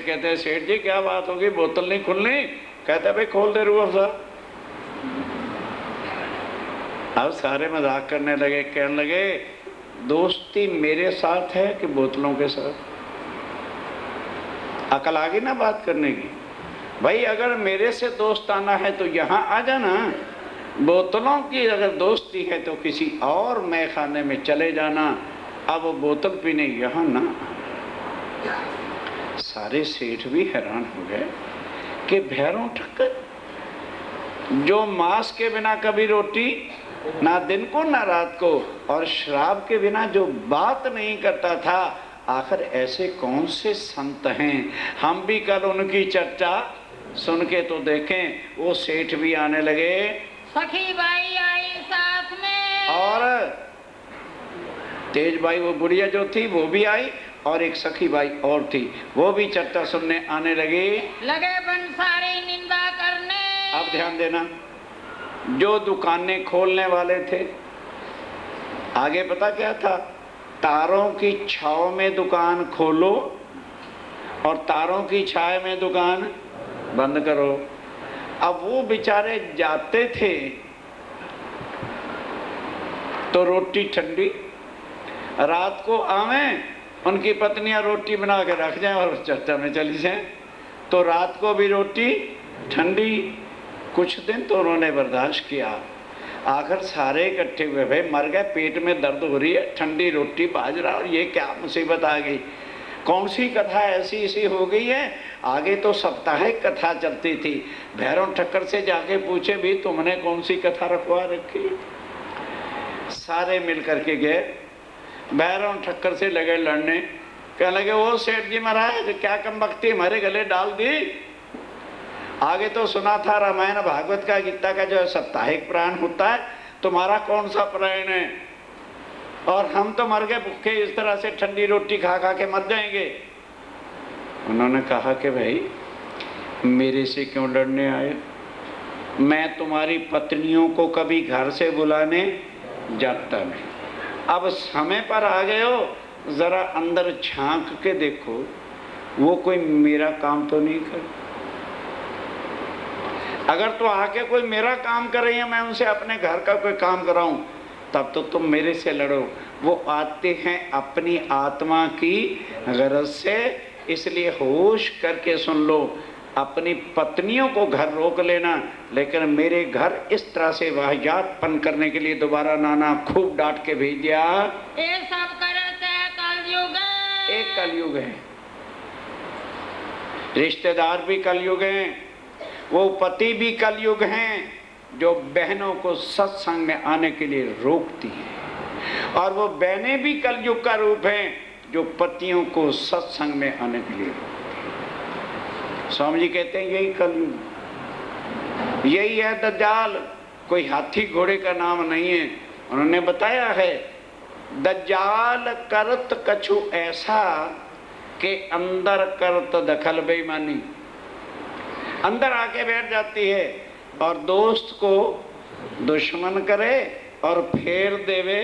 सेठ कहते हैं सेठ जी क्या बात होगी, बोतल नहीं खुलनी? कहते भाई खोल दे रूह अफ़ज़ा। अब सारे मजाक करने लगे, कहने लगे दोस्ती मेरे साथ है कि बोतलों के साथ? अकल आ गई ना बात करने की। भाई अगर मेरे से दोस्ताना है तो यहाँ आ जाना, बोतलों की अगर दोस्ती है तो किसी और मैखाने में चले जाना, अब वो बोतल पीने यहाँ ना। सारे सेठ भी हैरान हो गए कि भैरों ठक्कर जो मांस के बिना कभी रोटी ना दिन को ना रात को, और शराब के बिना जो बात नहीं करता था, आखिर ऐसे कौन से संत हैं? हम भी कल उनकी चर्चा सुन के तो देखें। वो सेठ भी आने लगे, सखी बाई आई साथ में, और तेज बाई वो बुढ़िया जो थी वो भी आई, और एक सखी बाई और थी वो भी चर्चा सुनने आने लगी। लगे बंसारी निंदा करने। अब ध्यान देना, जो दुकानें खोलने वाले थे, आगे पता क्या था? तारों की छाव में दुकान खोलो और तारों की छाया में दुकान बंद करो। अब वो बेचारे जाते थे तो रोटी ठंडी, रात को आवे उनकी पत्नियां रोटी बना के रख जाएं और चर्चा में चली जाएं, तो रात को भी रोटी ठंडी। कुछ दिन तो उन्होंने बर्दाश्त किया, आखिर सारे इकट्ठे हुए, भाई मर गए, पेट में दर्द हो रही है, ठंडी रोटी बाजरा, और ये क्या मुसीबत आ गई? कौन सी कथा ऐसी हो गई है? आगे तो साप्ताहिक कथा चलती थी। भैरव ठक्कर से जाके पूछे भी तुमने कौन सी कथा रखवा रखी? सारे मिल करके गए, भैरव ठक्कर से लगे लड़ने, कहने लगे वो सेठ जी महाराज क्या कमबख्ती हमारे गले डाल दी। आगे तो सुना था रामायण भागवत का गीता का जो साप्ताहिक प्राण होता है, तुम्हारा कौन सा प्राण है? और हम तो मर गए भूखे, इस तरह से ठंडी रोटी खा खा के मर जाएंगे। उन्होंने कहा कि भाई मेरे से क्यों लड़ने आए? मैं तुम्हारी पत्नियों को कभी घर से बुलाने जाता नहीं, अब समय पर आ गए हो, जरा अंदर झांक के देखो वो कोई मेरा काम तो नहीं कर। अगर तो आके कोई मेरा काम कर रही है, मैं उनसे अपने घर का कोई काम कराऊं, तब तो तुम मेरे से लड़ो। वो आते हैं अपनी आत्मा की गरज से, इसलिए होश करके सुन लो। अपनी पत्नियों को घर रोक लेना, लेकिन मेरे घर इस तरह से वाहियातपन करने के लिए दोबारा नाना खूब डांट के भेज दिया। ये सब करते कलयुग है। एक कलयुग है, रिश्तेदार भी कलयुग हैं, वो पति भी कलयुग हैं जो बहनों को सत्संग में आने के लिए रोकती हैं, और वो बहनें भी कलयुग का रूप हैं जो पतियों को सत्संग में आने के लिए रोकती हैं। स्वामी जी कहते हैं यही कलयुग, यही है दज्जाल। कोई हाथी घोड़े का नाम नहीं है। उन्होंने बताया है दज्जाल करत कछु ऐसा के अंदर करत दखल बेईमानी। अंदर आके बैठ जाती है और दोस्त को दुश्मन करे और फेर देवे,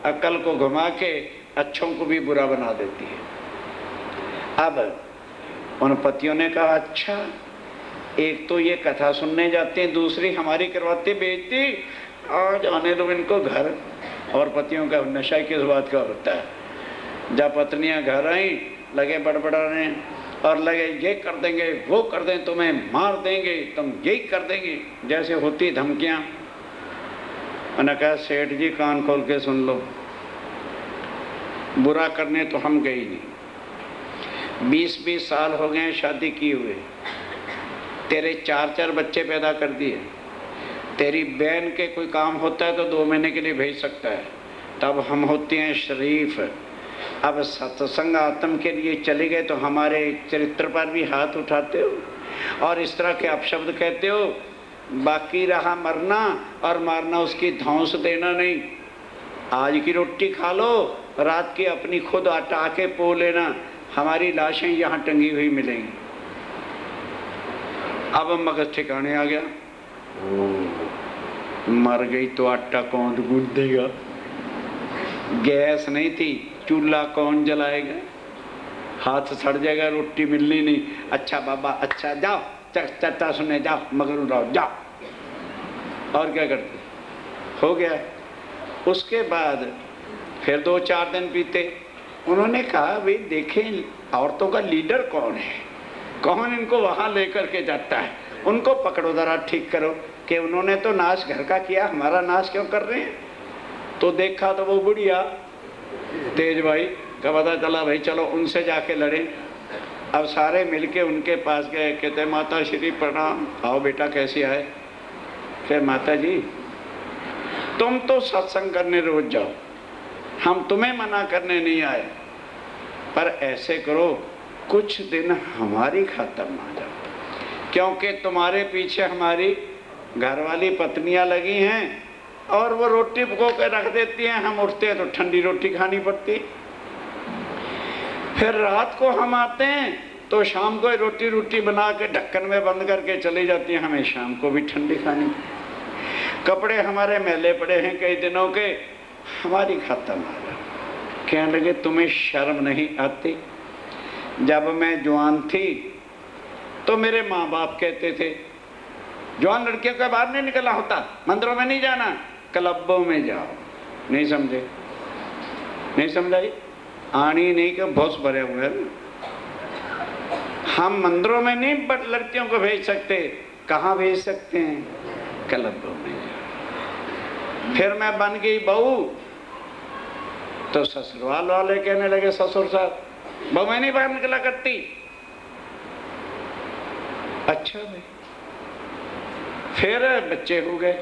अकल को घुमा के अच्छों को भी बुरा बना देती है। अब उन पतियों ने कहा अच्छा, एक तो ये कथा सुनने जाते हैं, दूसरी हमारी करवाते बेइज्जती, और जाने दो इनको घर। और पतियों का नशा किस बात का होता है? जब पत्नियां घर आई लगे बड़बड़ाने और लगे ये कर देंगे वो कर दें, तुम्हें मार देंगे, तुम यही कर देंगे, जैसे होती धमकियां। मैंने कहा सेठ जी कान खोल के सुन लो, बुरा करने तो हम गए नहीं। 20-20 साल हो गए शादी किए हुए, तेरे 4-4 बच्चे पैदा कर दिए। तेरी बहन के कोई काम होता है तो 2 महीने के लिए भेज सकता है, तब हम होते हैं शरीफ। अब सत्संग आत्म के लिए चले गए तो हमारे चरित्र पर भी हाथ उठाते हो और इस तरह के अपशब्द कहते हो। बाकी रहा मरना, और मारना उसकी धौंस देना नहीं। आज की रोटी खा लो, रात की अपनी खुद हटा के पो लेना, हमारी लाशें यहाँ टंगी हुई मिलेंगी। अब मगज ठिकाने आ गया, मर गई तो आटा कौन गूंथ देगा? गैस नहीं थी, चूल्हा कौन जलाएगा? हाथ सड़ जाएगा, रोटी मिलनी नहीं। अच्छा बाबा, अच्छा जाओ चर्चा सुने जाओ, मगर रहो जाओ। और क्या करते, हो गया। उसके बाद फिर 2-4 दिन बीते। उन्होंने कहा भाई देखें औरतों का लीडर कौन है, कौन इनको वहां लेकर के जाता है, उनको पकड़ो जरा, ठीक करो कि उन्होंने तो नाश घर का किया, हमारा नाश क्यों कर रहे हैं। तो देखा तो वो बुढ़िया तेज भाई का पता चला, भाई चलो उनसे जाके लड़े। अब सारे मिलके उनके पास गए, कहते माता श्री प्रणाम, आओ बेटा कैसे आए। फिर माता जी तुम तो सत्संग करने रोज जाओ, हम तुम्हें मना करने नहीं आए, पर ऐसे करो कुछ दिन हमारी खातर ना जाओ, क्योंकि तुम्हारे पीछे हमारी घरवाली पत्नियां लगी हैं और वो रोटी पको के रख देती हैं, हम उठते हैं तो ठंडी रोटी खानी पड़ती। फिर रात को हम आते हैं तो शाम को रोटी बना के ढक्कन में बंद करके चली जाती हैं, हमें शाम को भी ठंडी खानी। कपड़े हमारे मैले पड़े हैं कई दिनों के, हमारी खातर ना जाओ। कहने लगे तुम्हें शर्म नहीं आती। जब मैं जवान थी तो मेरे माँ बाप कहते थे जवान लड़कियों का बाहर नहीं निकलना होता, मंदिरों में नहीं जाना, क्लबों में जाओ। नहीं समझे, नहीं समझाई, आनी नहीं के बहुत भरे हुए हैं। हम मंदिरों में नहीं बट लड़कियों को भेज सकते, कहाँ भेज सकते हैं, क्लबों में। फिर मैं बन गई बहू तो ससुराल वाले कहने लगे ससुर साहब बहू मैं नहीं बाहर निकला करती। अच्छा भाई, फिर बच्चे हो गए,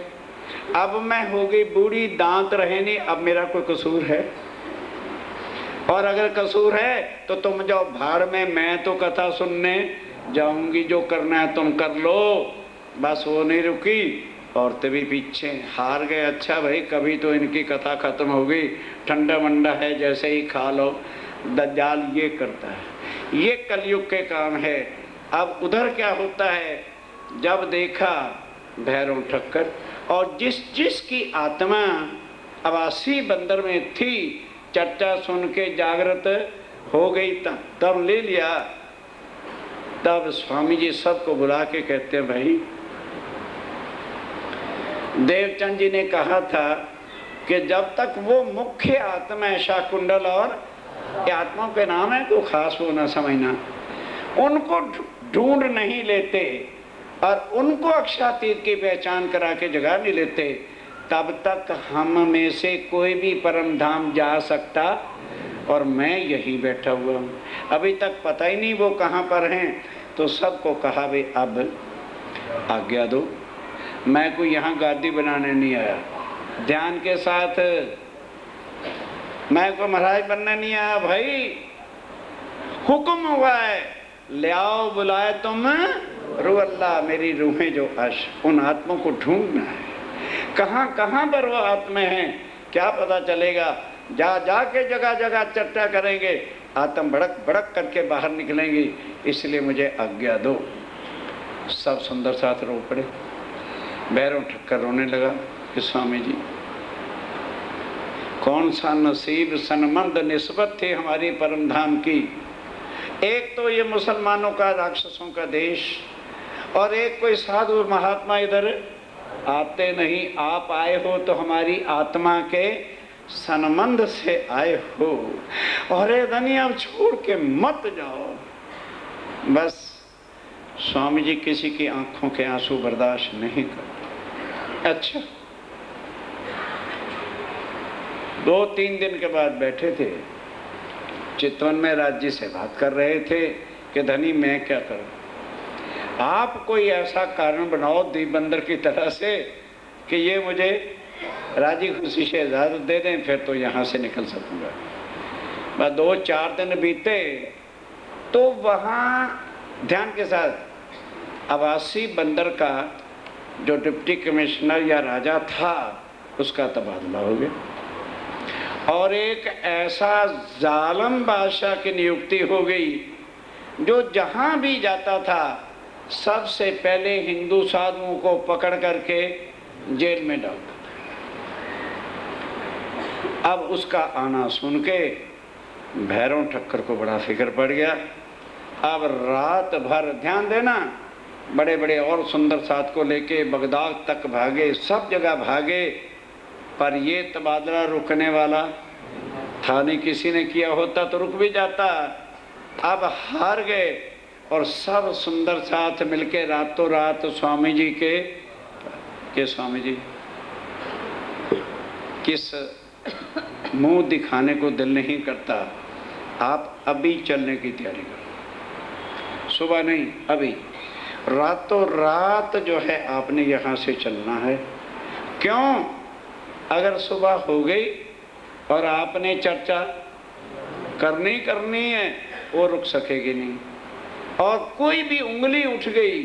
अब मैं हो गई बूढ़ी, दांत रहे नहीं, अब मेरा कोई कसूर है? और अगर कसूर है तो तुम जाओ भाड़ में, मैं तो कथा सुनने जाऊंगी, जो करना है तुम कर लो। बस वो नहीं रुकी, औरतें भी पीछे हार गए। अच्छा भाई कभी तो इनकी कथा खत्म हो गई, ठंडा मंडा है जैसे ही खा लो। दज्जाल ये करता है, ये कलयुग के काम है। अब उधर क्या होता है, जब देखा भैरव ठक्कर और जिस की आत्मा अवासी बंदर में थी, चर्चा सुन के जागृत हो गई, तब ले लिया। तब स्वामी जी सबको बुला के कहते हैं भाई देवचंद जी ने कहा था कि जब तक वो मुख्य आत्मा है, शाकुंडल और आत्माओं के नाम है तो खास वो ना समझना, उनको ढूंढ नहीं लेते और उनको अक्षातीत की पहचान करा के जगा नहीं लेते, तब तक हम में से कोई भी परम धाम जा सकता। और मैं यही बैठा हुआ हूँ, अभी तक पता ही नहीं वो कहाँ पर हैं। तो सबको कहा भाई अब आज्ञा दो, मैं कोई यहाँ गादी बनाने नहीं आया, ध्यान के साथ मैं को महाराज बनने नहीं आया भाई, हुक्म हुआ है ले आओ बुलाए तुम रूह अल्लाह, मेरी रूहें जो अश, उन आत्माओं को ढूंढना है। कहाँ कहाँ पर वो आत्मा हैं क्या पता चलेगा, जा जा के जगह जगह चर्चा करेंगे, आत्म भड़क भड़क करके बाहर निकलेंगी, इसलिए मुझे आज्ञा दो। सब सुंदर साथ रो पड़े। भैरव ठक्कर रोने लगा कि स्वामी जी कौन सा नसीब सनमंद निस्बत थी हमारी परम धाम की। एक तो ये मुसलमानों का राक्षसों का देश, और एक कोई साधु महात्मा इधर आते नहीं। आप आए हो तो हमारी आत्मा के सनमंद से आए हो, और ये धनी अब छोड़ के मत जाओ। बस स्वामी जी किसी की आंखों के आंसू बर्दाश्त नहीं करते। अच्छा 2-3 दिन के बाद बैठे थे चितवन में, राज्य से बात कर रहे थे कि धनी मैं क्या करूं, आप कोई ऐसा कारण बनाओ दीप बंदर की तरह से कि ये मुझे राजी खुशी से इजाजत दे दें, फिर तो यहाँ से निकल सकूंगा। बस 2-4 दिन बीते तो वहाँ ध्यान के साथ अवासी बंदर का जो डिप्टी कमिश्नर या राजा था उसका तबादला हो गया, और एक ऐसा जालिम बादशाह की नियुक्ति हो गई जो जहाँ भी जाता था सबसे पहले हिंदू साधुओं को पकड़ करके जेल में डालता था। अब उसका आना सुन के भैरव ठक्कर को बड़ा फिक्र पड़ गया। अब रात भर ध्यान देना, बड़े बड़े और सुंदर साथ को लेके बगदाद तक भागे, सब जगह भागे, पर ये तबादला रुकने वाला था नहीं। किसी ने किया होता तो रुक भी जाता। अब हार गए और सब सुंदर साथ मिलके रातों रात स्वामी जी के स्वामी जी किस मुंह दिखाने को दिल नहीं करता, आप अभी चलने की तैयारी करो, सुबह नहीं अभी, रातों रात जो है आपने यहाँ से चलना है। क्यों? अगर सुबह हो गई और आपने चर्चा करनी है, वो रुक सकेगी नहीं, और कोई भी उंगली उठ गई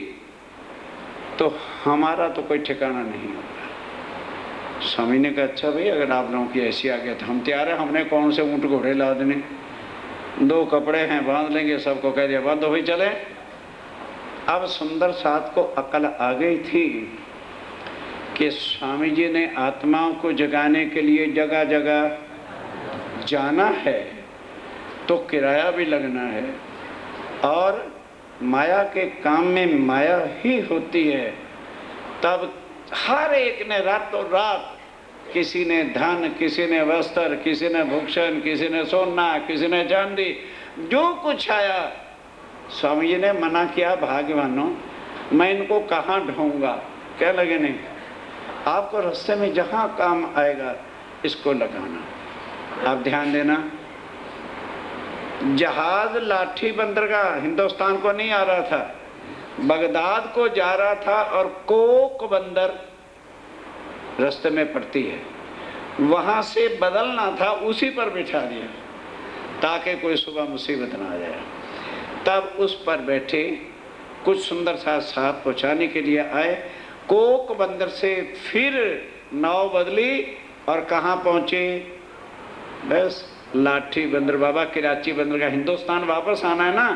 तो हमारा तो कोई ठिकाना नहीं होगा। स्वामी ने कहा अच्छा भाई, अगर आप लोगों की ऐसी आ गया तो हम तैयार हैं, हमने कौन से ऊँट घोड़े ला देने, 2 कपड़े हैं बांध लेंगे, सबको कह दिया बांधो भाई चले। अब सुंदर साथ को अकल आ गई थी कि स्वामी जी ने आत्माओं को जगाने के लिए जगह जगह जाना है तो किराया भी लगना है, और माया के काम में माया ही होती है। तब हर एक ने रातों रात, किसी ने धन, किसी ने वस्त्र, किसी ने भूषण, किसी ने सोना, किसी ने चांदी, जो कुछ आया, स्वामी जी ने मना किया भाग्यवानों, मैं इनको कहाँ ढूंढूंगा। क्या लगे नहीं, आपको रास्ते में जहाँ काम आएगा इसको लगाना। आप ध्यान देना, जहाज लाठी बंदरगाह हिंदुस्तान को नहीं आ रहा था, बगदाद को जा रहा था, और कोक बंदर रास्ते में पड़ती है, वहां से बदलना था, उसी पर बिठा दिया ताकि कोई सुबह मुसीबत ना आ जाए। तब उस पर बैठे कुछ सुंदर साथ पहुंचाने के लिए आए। कोक बंदर से फिर नाव बदली और कहाँ पहुंचे? बस लाठी बंदर बाबा, कराची बंदरगाह, हिंदुस्तान वापस आना है ना,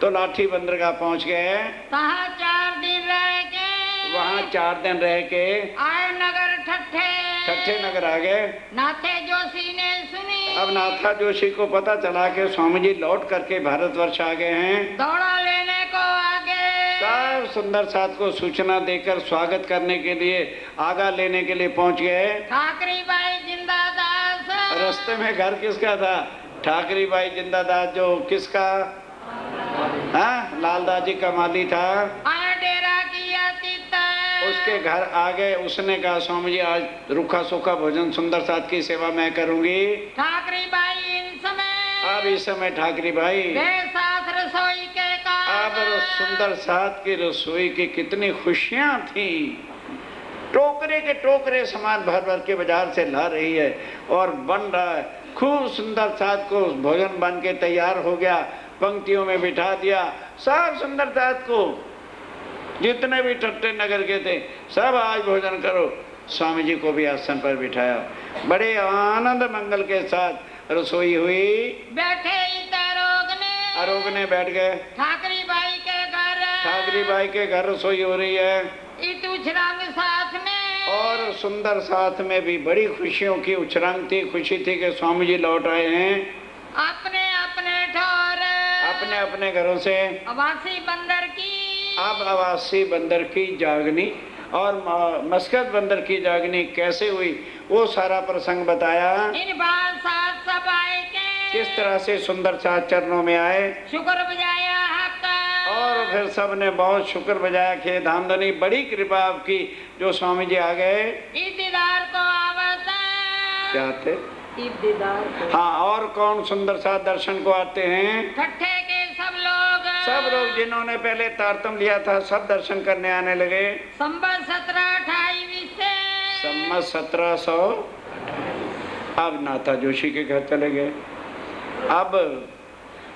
तो लाठी बंदरगाह पहुंच गए। कहाँ 4 दिन रह के, वहाँ 4 दिन रह के आए नगर ठट्ठे नगर आ गए। नाथे जोशी ने सुनी, अब नाथा जोशी को पता चला कि स्वामी जी लौट करके भारतवर्ष आ गए हैं। दौड़ा लेने को आगे, सब सुंदर साथ को सूचना देकर स्वागत करने के लिए, आगा लेने के लिए पहुंच गए। ठाकरी बाई जिंदादास, रास्ते में घर किसका था? ठाकरी बाई जिंदादास, जो किसका? हाँ, लालदास जी का माली था। डेरा किया तीता, उसके घर आ गए। उसने कहा स्वामी जी आज रूखा सूखा भोजन सुंदर साथ की सेवा मैं करूंगी। ठाकरी बाई इन समय, अब इस समय ठाकरी भाई साथ रसोई के काम, अब सुंदर साथ की रसोई की कितनी खुशियां थी। टोकरे के टोकरे सामान भर भर के बाजार से ला रही है और बन रहा है। खूब सुंदर साथ को भोजन बन के तैयार हो गया, पंक्तियों में बिठा दिया। सब सुंदर साथ को, जितने भी ठट्टे नगर के थे, सब आज भोजन करो। स्वामी जी को भी आसन पर बिठाया। बड़े आनंद मंगल के साथ रसोई हुई। बैठे अरोग ने बैठ गए। ठाकरी बाई के घर रसोई हो रही है। उछरंग साथ में, और सुंदर साथ में भी बड़ी खुशियों की उछरंग थी, खुशी थी कि स्वामी जी लौट आए हैं अपने अपने ठौर, अपने अपने घरों से। अवासी बंदर की, अब अवासी बंदर की जागनी और मस्कत बंदर की जागनी कैसे हुई, वो सारा प्रसंग बताया। इन बार साथ सब आए के, किस तरह से सुंदर साथ चरणों में आए, शुक्र बजाया हक, और फिर सब ने बहुत शुक्र बजाया कि धामधनी बड़ी कृपा आपकी जो स्वामी जी आ गए। दीदार को आवता, क्या थे? दीदार को। हाँ, और कौन सुंदर साथ दर्शन को आते हैं? ठट्ठे के सब लोग जिन्होंने पहले तारतम लिया था सब दर्शन करने आने लगे। संबत 1728 से, संबत 1700। अब नाथा जोशी के घर चले गए। अब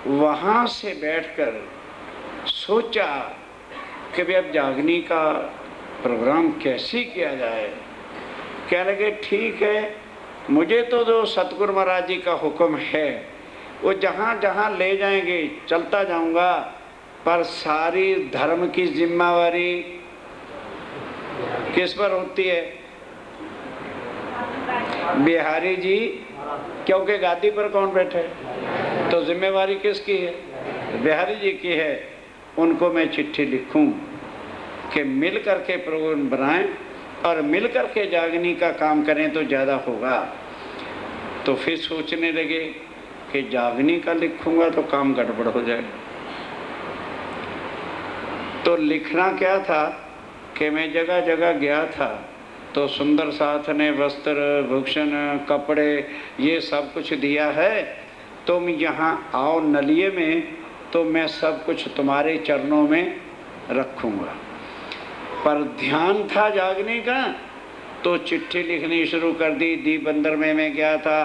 वहां से बैठकर सोचा कि भाई अब जागनी का प्रोग्राम कैसे किया जाए। कह लगे ठीक है, मुझे तो जो सतगुरु महाराज जी का हुक्म है वो जहाँ जहाँ ले जाएंगे चलता जाऊंगा, पर सारी धर्म की जिम्मेवारी किस पर होती है? बिहारी जी, क्योंकि गादी पर कौन बैठे? तो जिम्मेवारी किसकी है? बिहारी जी की है। उनको मैं चिट्ठी लिखूं कि मिल करके प्रोग्राम बनाएं और मिल करके जागनी का काम करें तो ज़्यादा होगा। तो फिर सोचने लगे कि जागनी का लिखूंगा तो काम गड़बड़ हो जाए। तो लिखना क्या था कि मैं जगह जगह गया था तो सुंदर साथ ने वस्त्र भूषण कपड़े ये सब कुछ दिया है, तुम यहाँ आओ नलिये में तो मैं सब कुछ तुम्हारे चरणों में रखूँगा। पर ध्यान था जागने का तो चिट्ठी लिखनी शुरू कर दी। दीप बंदर में मैं गया था,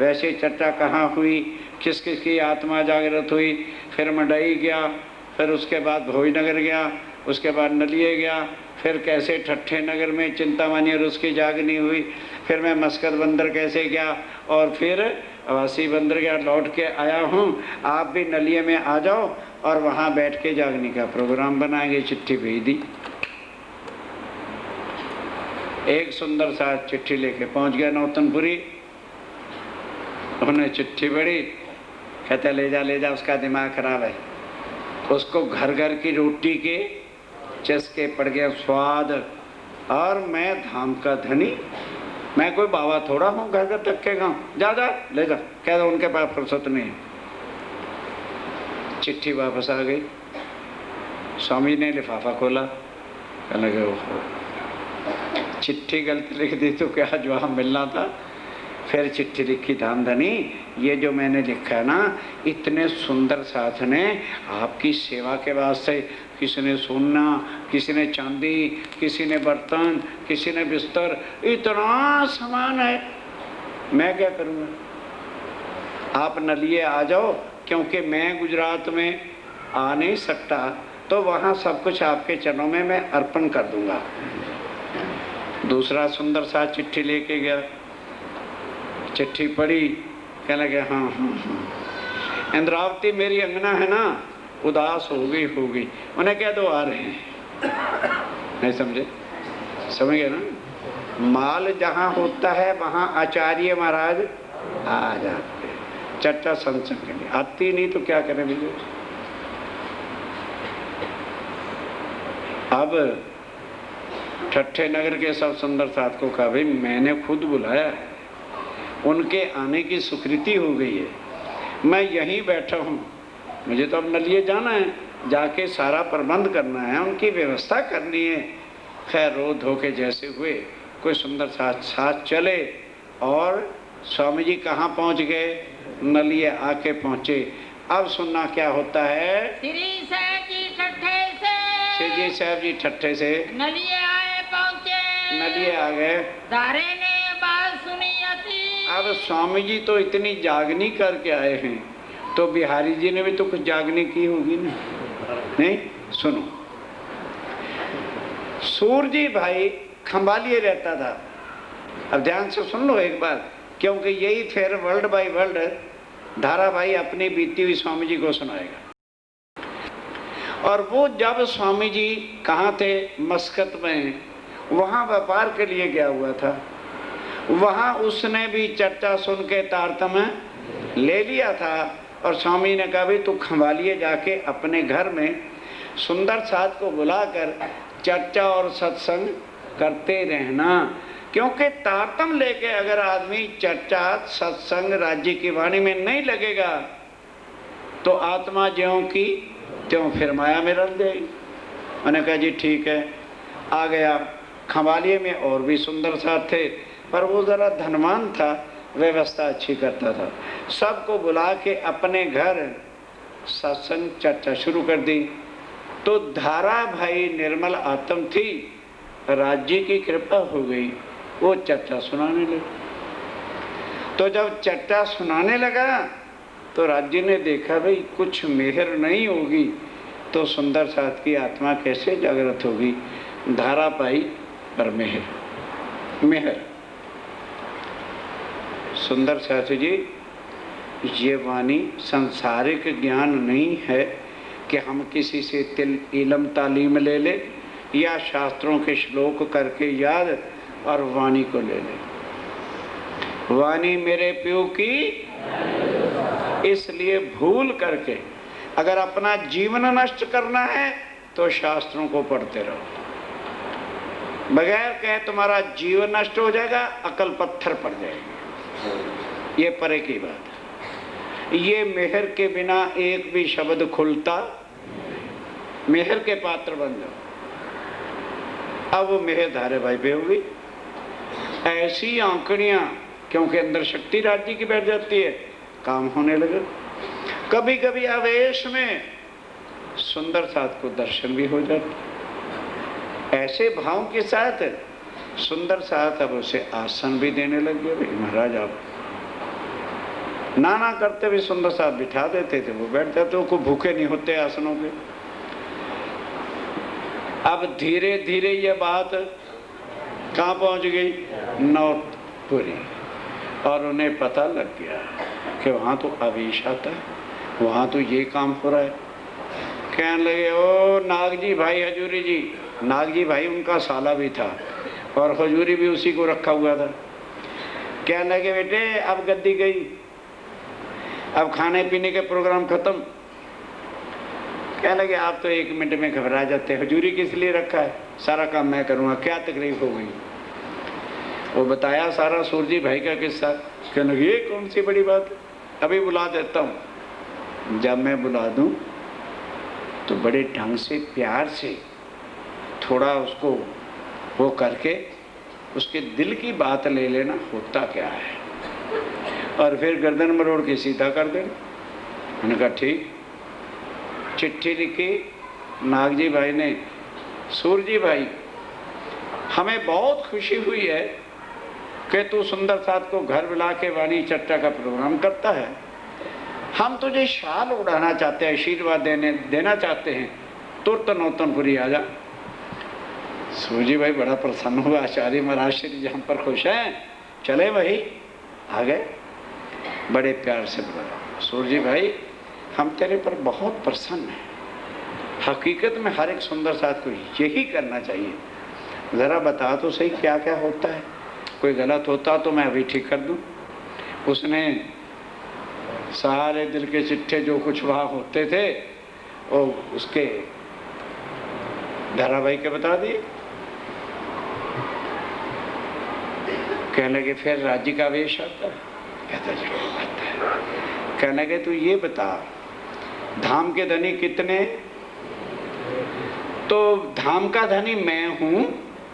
वैसे चर्चा कहाँ हुई, किस किस की आत्मा जागृत हुई, फिर मडई गया, फिर उसके बाद भोजनगर गया, उसके बाद नलिये गया, फिर कैसे ठट्ठे नगर में चिंतामणि और उसकी जागनी हुई, फिर मैं मस्कत बंदर कैसे गया और फिर वासी बंदर गया, लौट के आया हूँ। आप भी नलिये में आ जाओ और वहाँ बैठ के जागनी का प्रोग्राम बनाएंगे। चिट्ठी भेज दी। एक सुंदर सा चिट्ठी लेके पहुँच गया नौतनपुरी। उन्होंने चिट्ठी पढ़ी, कहते ले जा उसका दिमाग खराब है। उसको घर घर की रोटी के चस्के पड़ गया स्वाद, और मैं धाम का धनी, मैं कोई बाबा थोड़ा हूँ घर घर तक के गाँव, जा ले जा। कह दो उनके पास फुर्सत नहीं है। चिट्ठी वापस आ गई। स्वामी ने लिफाफा खोला, कहने लगे ओहो चिट्ठी गलत लिख दी तो क्या जवाब मिलना था। फिर चिट्ठी लिखी, धामधनी ये जो मैंने लिखा है ना, इतने सुंदर साथ ने आपकी सेवा के वास्ते, किसी ने सोना, किसी ने चांदी, किसी ने बर्तन, किसी ने बिस्तर, इतना सामान है, मैं क्या करूँगा। आप नलिये आ जाओ, क्योंकि मैं गुजरात में आ नहीं सकता, तो वहाँ सब कुछ आपके चरणों में मैं अर्पण कर दूंगा। दूसरा सुंदर सा चिट्ठी लेके गया। चिट्ठी पढ़ी, कहने लगे हाँ इंद्रावती मेरी अंगना है ना, उदास होगी। उन्हें कह दो आ रहे हैं। नहीं समझे? समझ गए ना? माल जहाँ होता है वहाँ आचार्य महाराज आ जाते, चर्चा संसद के लिए। आती नहीं तो क्या करें भैया। अब ठट्ठे नगर के सब सुंदर साथ को कहा भाई मैंने खुद बुलाया है, उनके आने की स्वीकृति हो गई है, मैं यहीं बैठा हूँ, मुझे तो अब नलिये जाना है, जाके सारा प्रबंध करना है, उनकी व्यवस्था करनी है। खैर रो धो के जैसे हुए कोई सुंदर साथ चले और स्वामी जी कहाँ पहुँच गए? नलिये आके पहुँचे। अब सुनना क्या होता है। श्री साहब जी ठट्ठे से, श्री जी साहब जी ठट्ठे से नलिये आए पहुँचे, नलिये आ गए। दारे ने बात सुनी अति। अब स्वामी जी तो इतनी जागनी करके आए हैं, तो बिहारी जी ने भी तो कुछ जागनी की होगी ना? नहीं? सुनो, सूरजी भाई खंबालिए रहता था। अब ध्यान से सुन लो एक बार, क्योंकि यही फिर वर्ल्ड बाय वर्ल्ड धारा भाई अपनी बीती हुई स्वामी जी को सुनाएगा। और वो जब स्वामी जी कहाँ थे? मस्कत में, वहाँ व्यापार के लिए गया हुआ था। वहाँ उसने भी चर्चा सुन के तारतम्य ले लिया था और स्वामी ने कहा भी तू खंबालिए जाके अपने घर में सुंदर साथ को बुलाकर चर्चा और सत्संग करते रहना, क्योंकि तारतम लेके अगर आदमी चर्चा सत्संग राज्य की वाणी में नहीं लगेगा तो आत्मा ज्यों की त्यों फिर माया में रल जाएगी। मैंने कहा जी ठीक है। आ गया खंबालिए में, और भी सुंदर साथ थे, पर वो ज़रा धनवान था, व्यवस्था अच्छी करता था। सबको बुला के अपने घर सत्संग चर्चा शुरू कर दी। तो धारा भाई निर्मल आत्म थी, राज्य की कृपा हो गई, वो चर्चा सुनाने लगा। तो जब चर्चा सुनाने लगा तो राज्य ने देखा भाई कुछ मेहर नहीं होगी तो सुंदर साथ की आत्मा कैसे जागृत होगी। धारा पाई पर मेहर। सुंदर साथ जी, ये वाणी सांसारिक ज्ञान नहीं है कि हम किसी से इल्म तालीम ले ले या शास्त्रों के श्लोक करके याद और वाणी को ले ले। वाणी मेरे प्यो की इसलिए भूल करके अगर अपना जीवन नष्ट करना है तो शास्त्रों को पढ़ते रहो। बगैर कहे तुम्हारा जीवन नष्ट हो जाएगा, अकल पत्थर पड़ जाएगी, ये परे की बात है। ये मेहर के बिना एक भी शब्द खुलता, मेहर के पात्र बन जाओ। अब वो मेहर धारे भाई पे होगी, ऐसी आंकड़ियां, क्योंकि अंदर शक्ति राज्य की बैठ जाती है, काम होने लगे। कभी कभी आवेश में सुंदर साथ को दर्शन भी हो जाता, ऐसे भाव के साथ सुंदर साथ अब उसे आसन भी देने लग गए। भाई महाराज आप ना करते भी सुंदर साथ बिठा देते थे, वो बैठ जाते, वो को भूखे नहीं होते आसनों के। अब धीरे धीरे ये बात कहाँ पहुंच गई? नौतपुरी। और उन्हें पता लग गया कि वहाँ तो आवेश आता है, वहाँ तो ये काम हो रहा है। कहने लगे, ओ नागजी भाई, हजूरी जी। नागजी भाई उनका साला भी था और हजूरी भी उसी को रखा हुआ था। कहने लगे, बेटे अब गद्दी गई, अब खाने पीने के प्रोग्राम खत्म। कहने लगे, आप तो 1 मिनट में घबरा जाते, हजूरी किस लिए रखा है, सारा काम मैं करूँगा, क्या तकलीफ हो गई? वो बताया सारा सूरजी भाई का किस्सा। कहने लगे, ये कौन सी बड़ी बात है, अभी बुला देता हूँ। जब मैं बुला दूँ तो बड़े ढंग से प्यार से थोड़ा उसको वो करके उसके दिल की बात ले लेना, होता क्या है, और फिर गर्दन मरोड़ के सीधा कर देना। मैंने कहा ठीक। चिट्ठी लिखी नागजी भाई ने, सूरजी भाई हमें बहुत खुशी हुई है कि तू सुंदर साथ को घर बुला के वाणी चर्चा का प्रोग्राम करता है। हम तुझे शाल उड़ाना चाहते हैं, आशीर्वाद देना चाहते हैं, तुरंत नौतनपुरी आ जा। सूरजी भाई बड़ा प्रसन्न हुआ, आचार्य महाराज श्री जी हम पर खुश हैं, चले वही आ गए। बड़े प्यार से बोला, सूरजी भाई हम तेरे पर बहुत प्रसन्न हैं, हकीकत में हर एक सुंदर साथ को यही करना चाहिए। ज़रा बता तो सही क्या क्या होता है, कोई गलत होता तो मैं अभी ठीक कर दूं। उसने सारे दिल के चिट्ठे जो कुछ वहाँ होते थे वो उसके धारावाही के बता दिए। कहने लगे, फिर राज्य का वेश आता है? कहता जरूर आता है। कहने लगे, तू ये बता धाम के धनी कितने? तो धाम का धनी मैं हूं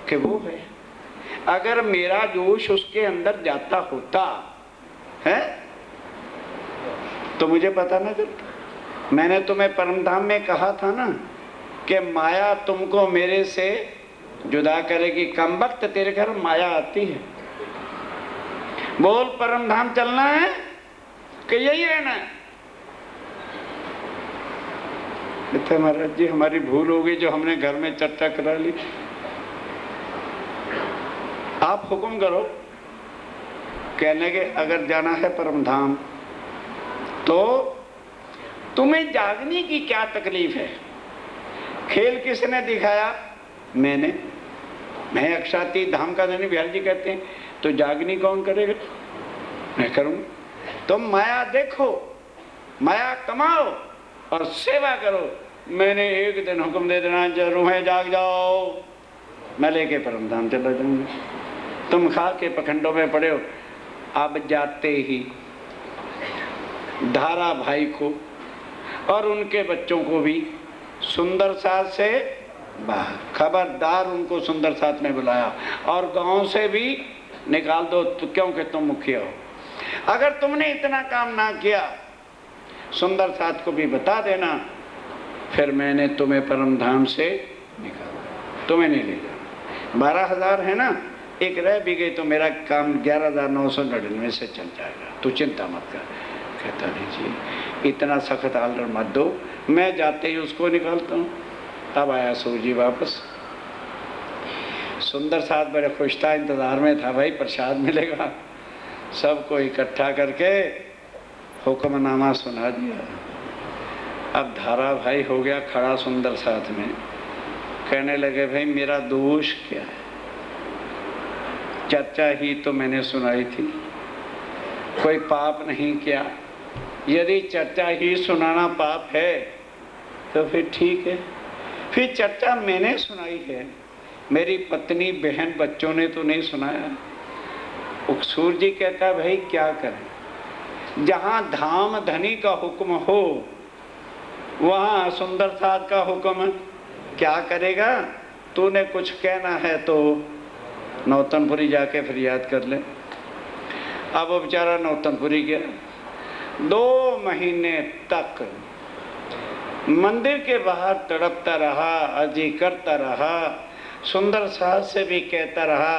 कि वो है? अगर मेरा जोश उसके अंदर जाता होता है तो मुझे पता ना चलता। मैंने तुम्हें परमधाम में कहा था ना कि माया तुमको मेरे से जुदा करेगी, कम वक्त तेरे घर माया आती है। बोल परमधाम चलना है कि यही रहना है? कहते महाराज जी हमारी भूल हो गई जो हमने घर में चर्चा करा ली, आप हुक्म करो। कहने के, अगर जाना है परमधाम तो तुम्हें जागने की क्या तकलीफ है? खेल किसने दिखाया? मैंने। मैं अक्षाती धाम का धनी बिहार जी कहते हैं, तो जागनी कौन करेगा? मैं करूँगा। तुम माया देखो, माया कमाओ और सेवा करो। मैंने एक दिन हुक्म दे देना, जरूर है जाग जाओ, मैं लेके परमधाम चला जाऊंगा। तुम खा के पखंडों में पड़े हो। अब जाते ही धारा भाई को और उनके बच्चों को भी सुंदर साथ से बाहर, खबरदार उनको सुंदर साथ में बुलाया और गांव से भी निकाल दो, तो क्योंकि तुम मुखिया हो। अगर तुमने इतना काम ना किया, सुंदर साथ को भी बता देना, फिर मैंने तुम्हें परमधाम से निकाला, तुम्हें नहीं ले जाना। 12,000 है ना, एक रह भी गई तो मेरा काम 11,999 से चल जाएगा, तू चिंता मत कर। कहता नहीं जी इतना सख्त आर्डर मत दो, मैं जाते ही उसको निकालता हूँ। तब आया सूरजी वापस। सुंदर साथ बड़े खुश था, इंतजार में था, भाई प्रसाद मिलेगा। सबको इकट्ठा करके हुक्मनामा सुना दिया। अब धारा भाई हो गया खड़ा सुंदर साथ में। कहने लगे, भाई मेरा दोष क्या है? चर्चा ही तो मैंने सुनाई थी, कोई पाप नहीं किया, यदि चर्चा ही सुनाना पाप है तो फिर ठीक है, फिर चर्चा मैंने सुनाई है, मेरी पत्नी बहन बच्चों ने तो नहीं सुनाया। उकसूर जी कहता भाई क्या करें, जहाँ धाम धनी का हुक्म हो वहाँ सुंदर साथ का हुक्म क्या करेगा। तूने कुछ कहना है तो नौतनपुरी जाके फरियाद कर ले। अब वो बेचारा नौतनपुरी गया, 2 महीने तक मंदिर के बाहर तड़पता रहा, अर्जी करता रहा, सुंदर साथ से भी कहता रहा,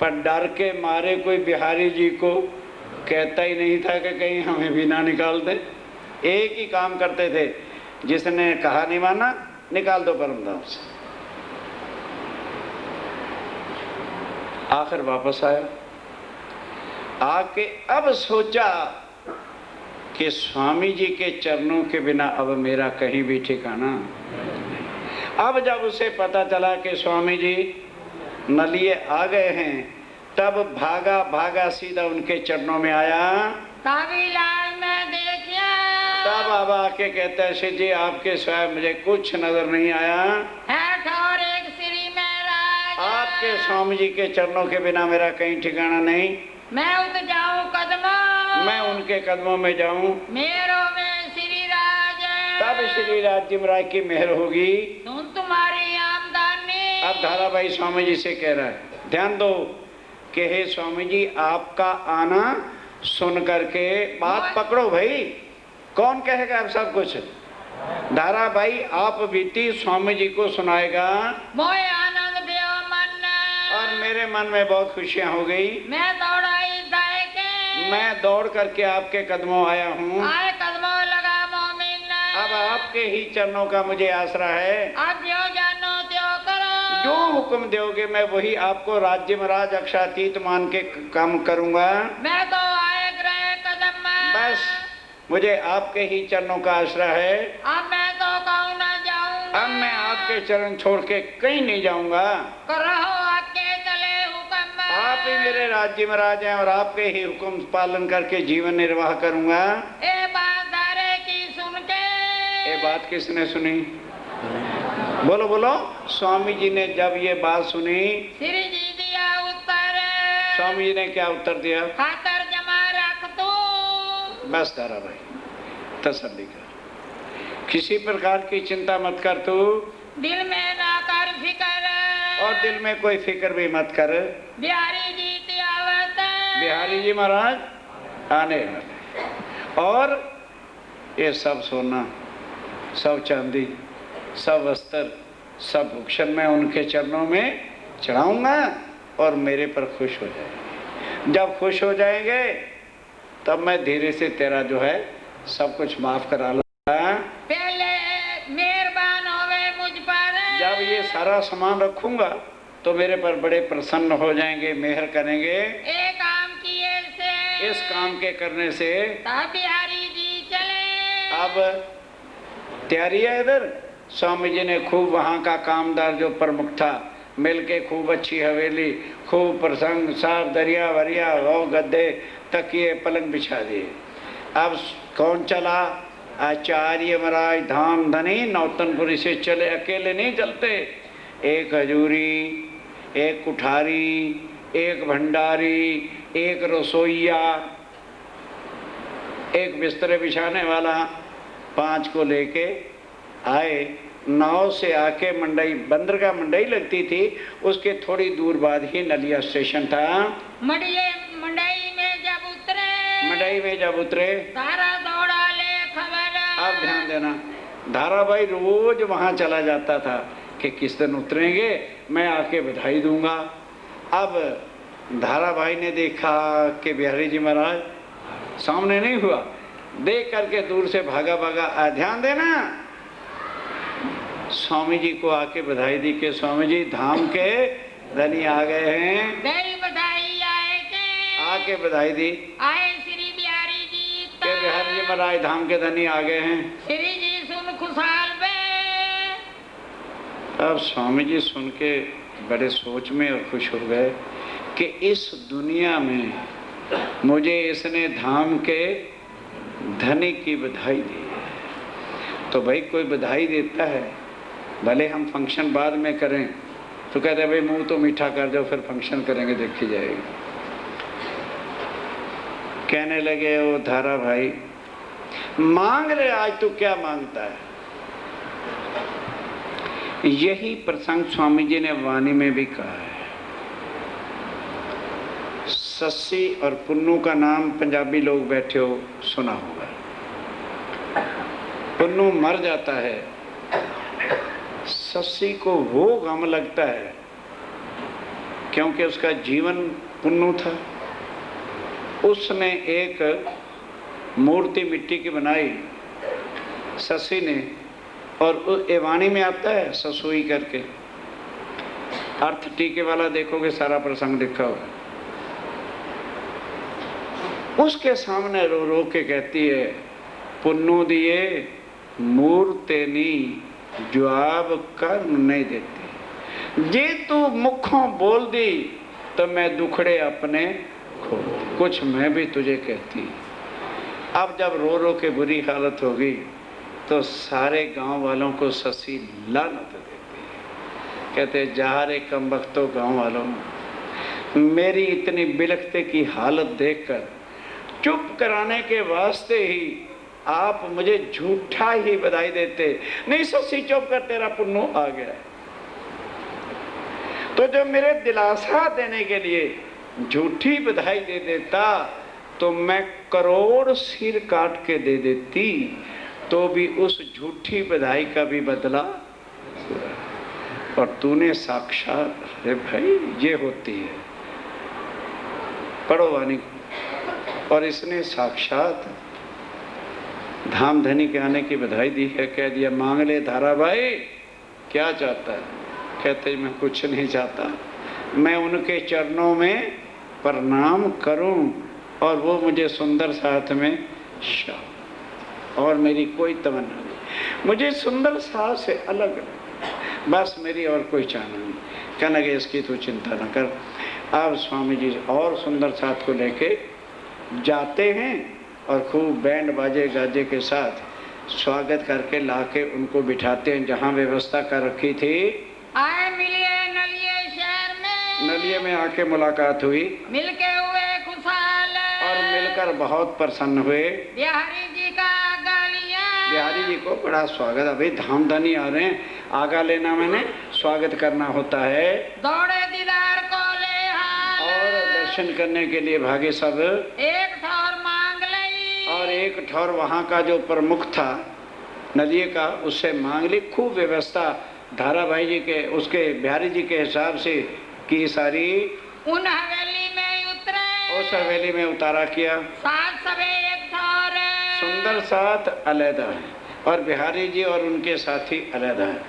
पर डर के मारे कोई बिहारी जी को कहता ही नहीं था कि कहीं हमें भी ना निकाल दे। एक ही काम करते थे, जिसने कहा नहीं माना निकाल दो परमधाम से। आखिर वापस आया, आके अब सोचा कि स्वामी जी के चरणों के बिना अब मेरा कहीं भी ठिकाना। अब जब उसे पता चला कि स्वामी जी नलिए आ गए हैं, तब भागा भागा सीधा उनके चरणों में आया। कभी लाल में देखिए, तब अब आके कहता है श्री जी आपके सिवाय मुझे कुछ नजर नहीं आया, हेठ और एक श्री महाराज, आपके स्वामी जी के चरणों के बिना मेरा कहीं ठिकाना नहीं। मैं उठ जाऊं कदमों, मैं उनके कदमों में जाऊं, मेरो में श्री राज, तब श्री राज जी महाराज की मेहर होगी। सुन तुम्हारी आमदनी। अब धाराभाई स्वामी जी से कह रहा है, ध्यान दो कि हे स्वामी जी आपका आना सुन करके बात पकड़ो भाई, कौन कहेगा अब सब कुछ। धाराभाई आप बीती स्वामी जी को सुनाएगा, मोए आनंद देव मन, और मेरे मन में बहुत खुशियां हो गई। मैं दौड़ाई जाए के, मैं दौड़ करके आपके कदमों आया हूँ, आए कदमों लगा मोमिन। अब आपके ही चरणों का मुझे आसरा है। अब जो जानो त्यो करो, जो हुक्म दोगे मैं वही आपको राज्य महाराज अक्षातीत मान के काम करूंगा। मैं तो आए ग्रह कदम में, बस मुझे आपके ही चरणों का आसरा है। अब मैं तो कहूँ ना जाऊंगा, अब मैं आपके चरण छोड़ के कहीं नहीं जाऊंगा। करो आपके चले हुक्म, आप ही मेरे राज्य महाराज हैं और आपके ही हुक्म पालन करके जीवन निर्वाह करूंगा। ए बात दारे की सुन के, ये बात किसने सुनी? बोलो बोलो। स्वामी जी ने जब ये बात सुनी, श्री जी दिया उत्तर, स्वामी जी ने क्या उत्तर दिया? खातर जमा रख तू। बस तारा भाई तसल्ली कर, किसी प्रकार की चिंता मत कर तू, दिल में ना कर फिकर, और दिल में कोई फिक्र भी मत कर। बिहारी जी तियावत, बिहारी जी महाराज आने वाले, और ये सब सोना, सब चांदी, सब वस्त्र, सब भूषण मैं उनके चरणों में चढ़ाऊंगा और मेरे पर खुश हो जाएंगे। जब खुश हो जाएंगे तब मैं धीरे से तेरा जो है सब कुछ माफ करा लूंगा। पहले मेहरबान होवे मुझ पर, जब ये सारा सामान रखूंगा तो मेरे पर बड़े प्रसन्न हो जाएंगे, मेहर करेंगे। एक काम किए से, इस काम के करने से तब बिहारी जी चले। अब तैयारी है इधर। स्वामी जी ने खूब वहाँ का कामदार जो प्रमुख था मिलके खूब अच्छी हवेली, खूब प्रसंग, साफ दरिया वरिया और गद्दे तकिए पलंग बिछा दिए। अब कौन चला? आचार्य महाराज धाम धनी नौतनपुरी से चले, अकेले नहीं चलते। एक हजूरी, एक कुठारी, एक भंडारी, एक रसोईया, एक बिस्तरे बिछाने वाला, 5 को लेके आए। नाव से आके मंडई, बंदरगाह मंडई लगती थी, उसके थोड़ी दूर बाद ही नलिया स्टेशन था। मंडई में जब उतरे, मंडई में जब उतरे, धारा दौड़ा ले खबर। अब ध्यान देना, धाराभाई रोज वहां चला जाता था कि किस दिन उतरेंगे, मैं आके बधाई दूंगा। अब धाराभाई ने देखा कि बिहारी जी महाराज सामने नहीं हुआ, देख करके दूर से भागा भागा। ध्यान देना, स्वामी जी को आके बधाई दी कि स्वामी जी धाम के धनी आ गए हैं। दई बधाई आए के, आके बधाई दी आए श्री बिहारी जी कि बिहारी जी महाराज धाम के धनी आ गए हैं। श्री जी सुन खुशहाल बे। अब स्वामी जी सुन के बड़े सोच में और खुश हो गए कि इस दुनिया में मुझे इसने धाम के धनी की बधाई दी है। तो भाई कोई बधाई देता है, भले हम फंक्शन बाद में करें, तो कहते हैं भाई मुंह तो मीठा कर दो, फिर फंक्शन करेंगे, देखी जाएगी। कहने लगे वो धारा भाई, मांग ले आज तू क्या मांगता है। यही प्रसंग स्वामी जी ने वाणी में भी कहा है। सस्सी और पुन्नू का नाम पंजाबी लोग बैठे हो सुना होगा। पुन्नू मर जाता है, सस्सी को वो गम लगता है क्योंकि उसका जीवन पुन्नू था। उसने एक मूर्ति मिट्टी की बनाई सस्सी ने, और ए वाणी में आता है ससुई करके, अर्थ टीके वाला देखोगे सारा प्रसंग लिखा होगा। उसके सामने रो रो के कहती है, पुन्नू दिए मूर्ते नी जवाब कर नहीं देती, जे तू मुखों बोल दी तो मैं दुखड़े अपने खो, कुछ मैं भी तुझे कहती। अब जब रो रो के बुरी हालत होगी तो सारे गांव वालों को ससी लानत देती है। कहते जा रे कम वक्तो गाँव वालों, मेरी इतनी बिलखते की हालत देखकर चुप कराने के वास्ते ही आप मुझे झूठा ही बधाई देते। नहीं ससी चुप कर, तेरा पुन्नू आ गया। तो जब मेरे दिलासा देने के लिए झूठी बधाई दे देता तो मैं करोड़ सिर काट के दे देती, तो भी उस झूठी बधाई का भी बदला। और तूने साक्षात, अरे भाई ये होती है, पढ़ो वाणी। और इसने साक्षात धाम धनी के आने की बधाई दी है। कह दिया मांग ले धारा भाई, क्या चाहता है। कहते मैं कुछ नहीं चाहता, मैं उनके चरणों में प्रणाम करूं और वो मुझे सुंदर साथ में शाम, और मेरी कोई तमन्ना नहीं, मुझे सुंदर साथ से अलग नहीं, बस मेरी और कोई चाहना नहीं। कहने लगे इसकी तू चिंता न कर। अब स्वामी जी और सुंदर साथ को लेके जाते हैं और खूब बैंड बाजे गाजे के साथ स्वागत करके लाके उनको बिठाते हैं जहाँ व्यवस्था कर रखी थी। आए मिलिए नलिये शहर में, नलिये में आके मुलाकात हुई, मिलके हुए खुशहाल, और मिलकर बहुत प्रसन्न हुए। बिहारी जी का आगा लिया, बिहारी जी को बड़ा स्वागत। अभी धाम धनी आ रहे हैं, आगा लेना मैंने स्वागत करना होता है। दौड़े दीदार को ले हाल, और दर्शन करने के लिए भागे सब। एक ठौर मांग लई, और एक ठौर वहाँ का जो प्रमुख था नलिये का, उससे मांग ली। खूब व्यवस्था धारा भाई जी के, उसके बिहारी जी के हिसाब से की सारी। उन हवेली में उतरे, उस हवेली में उतारा किया। साथ सबे एक ठौर, सुंदर साथ अलहदा है और बिहारी जी और उनके साथी अलहदा है।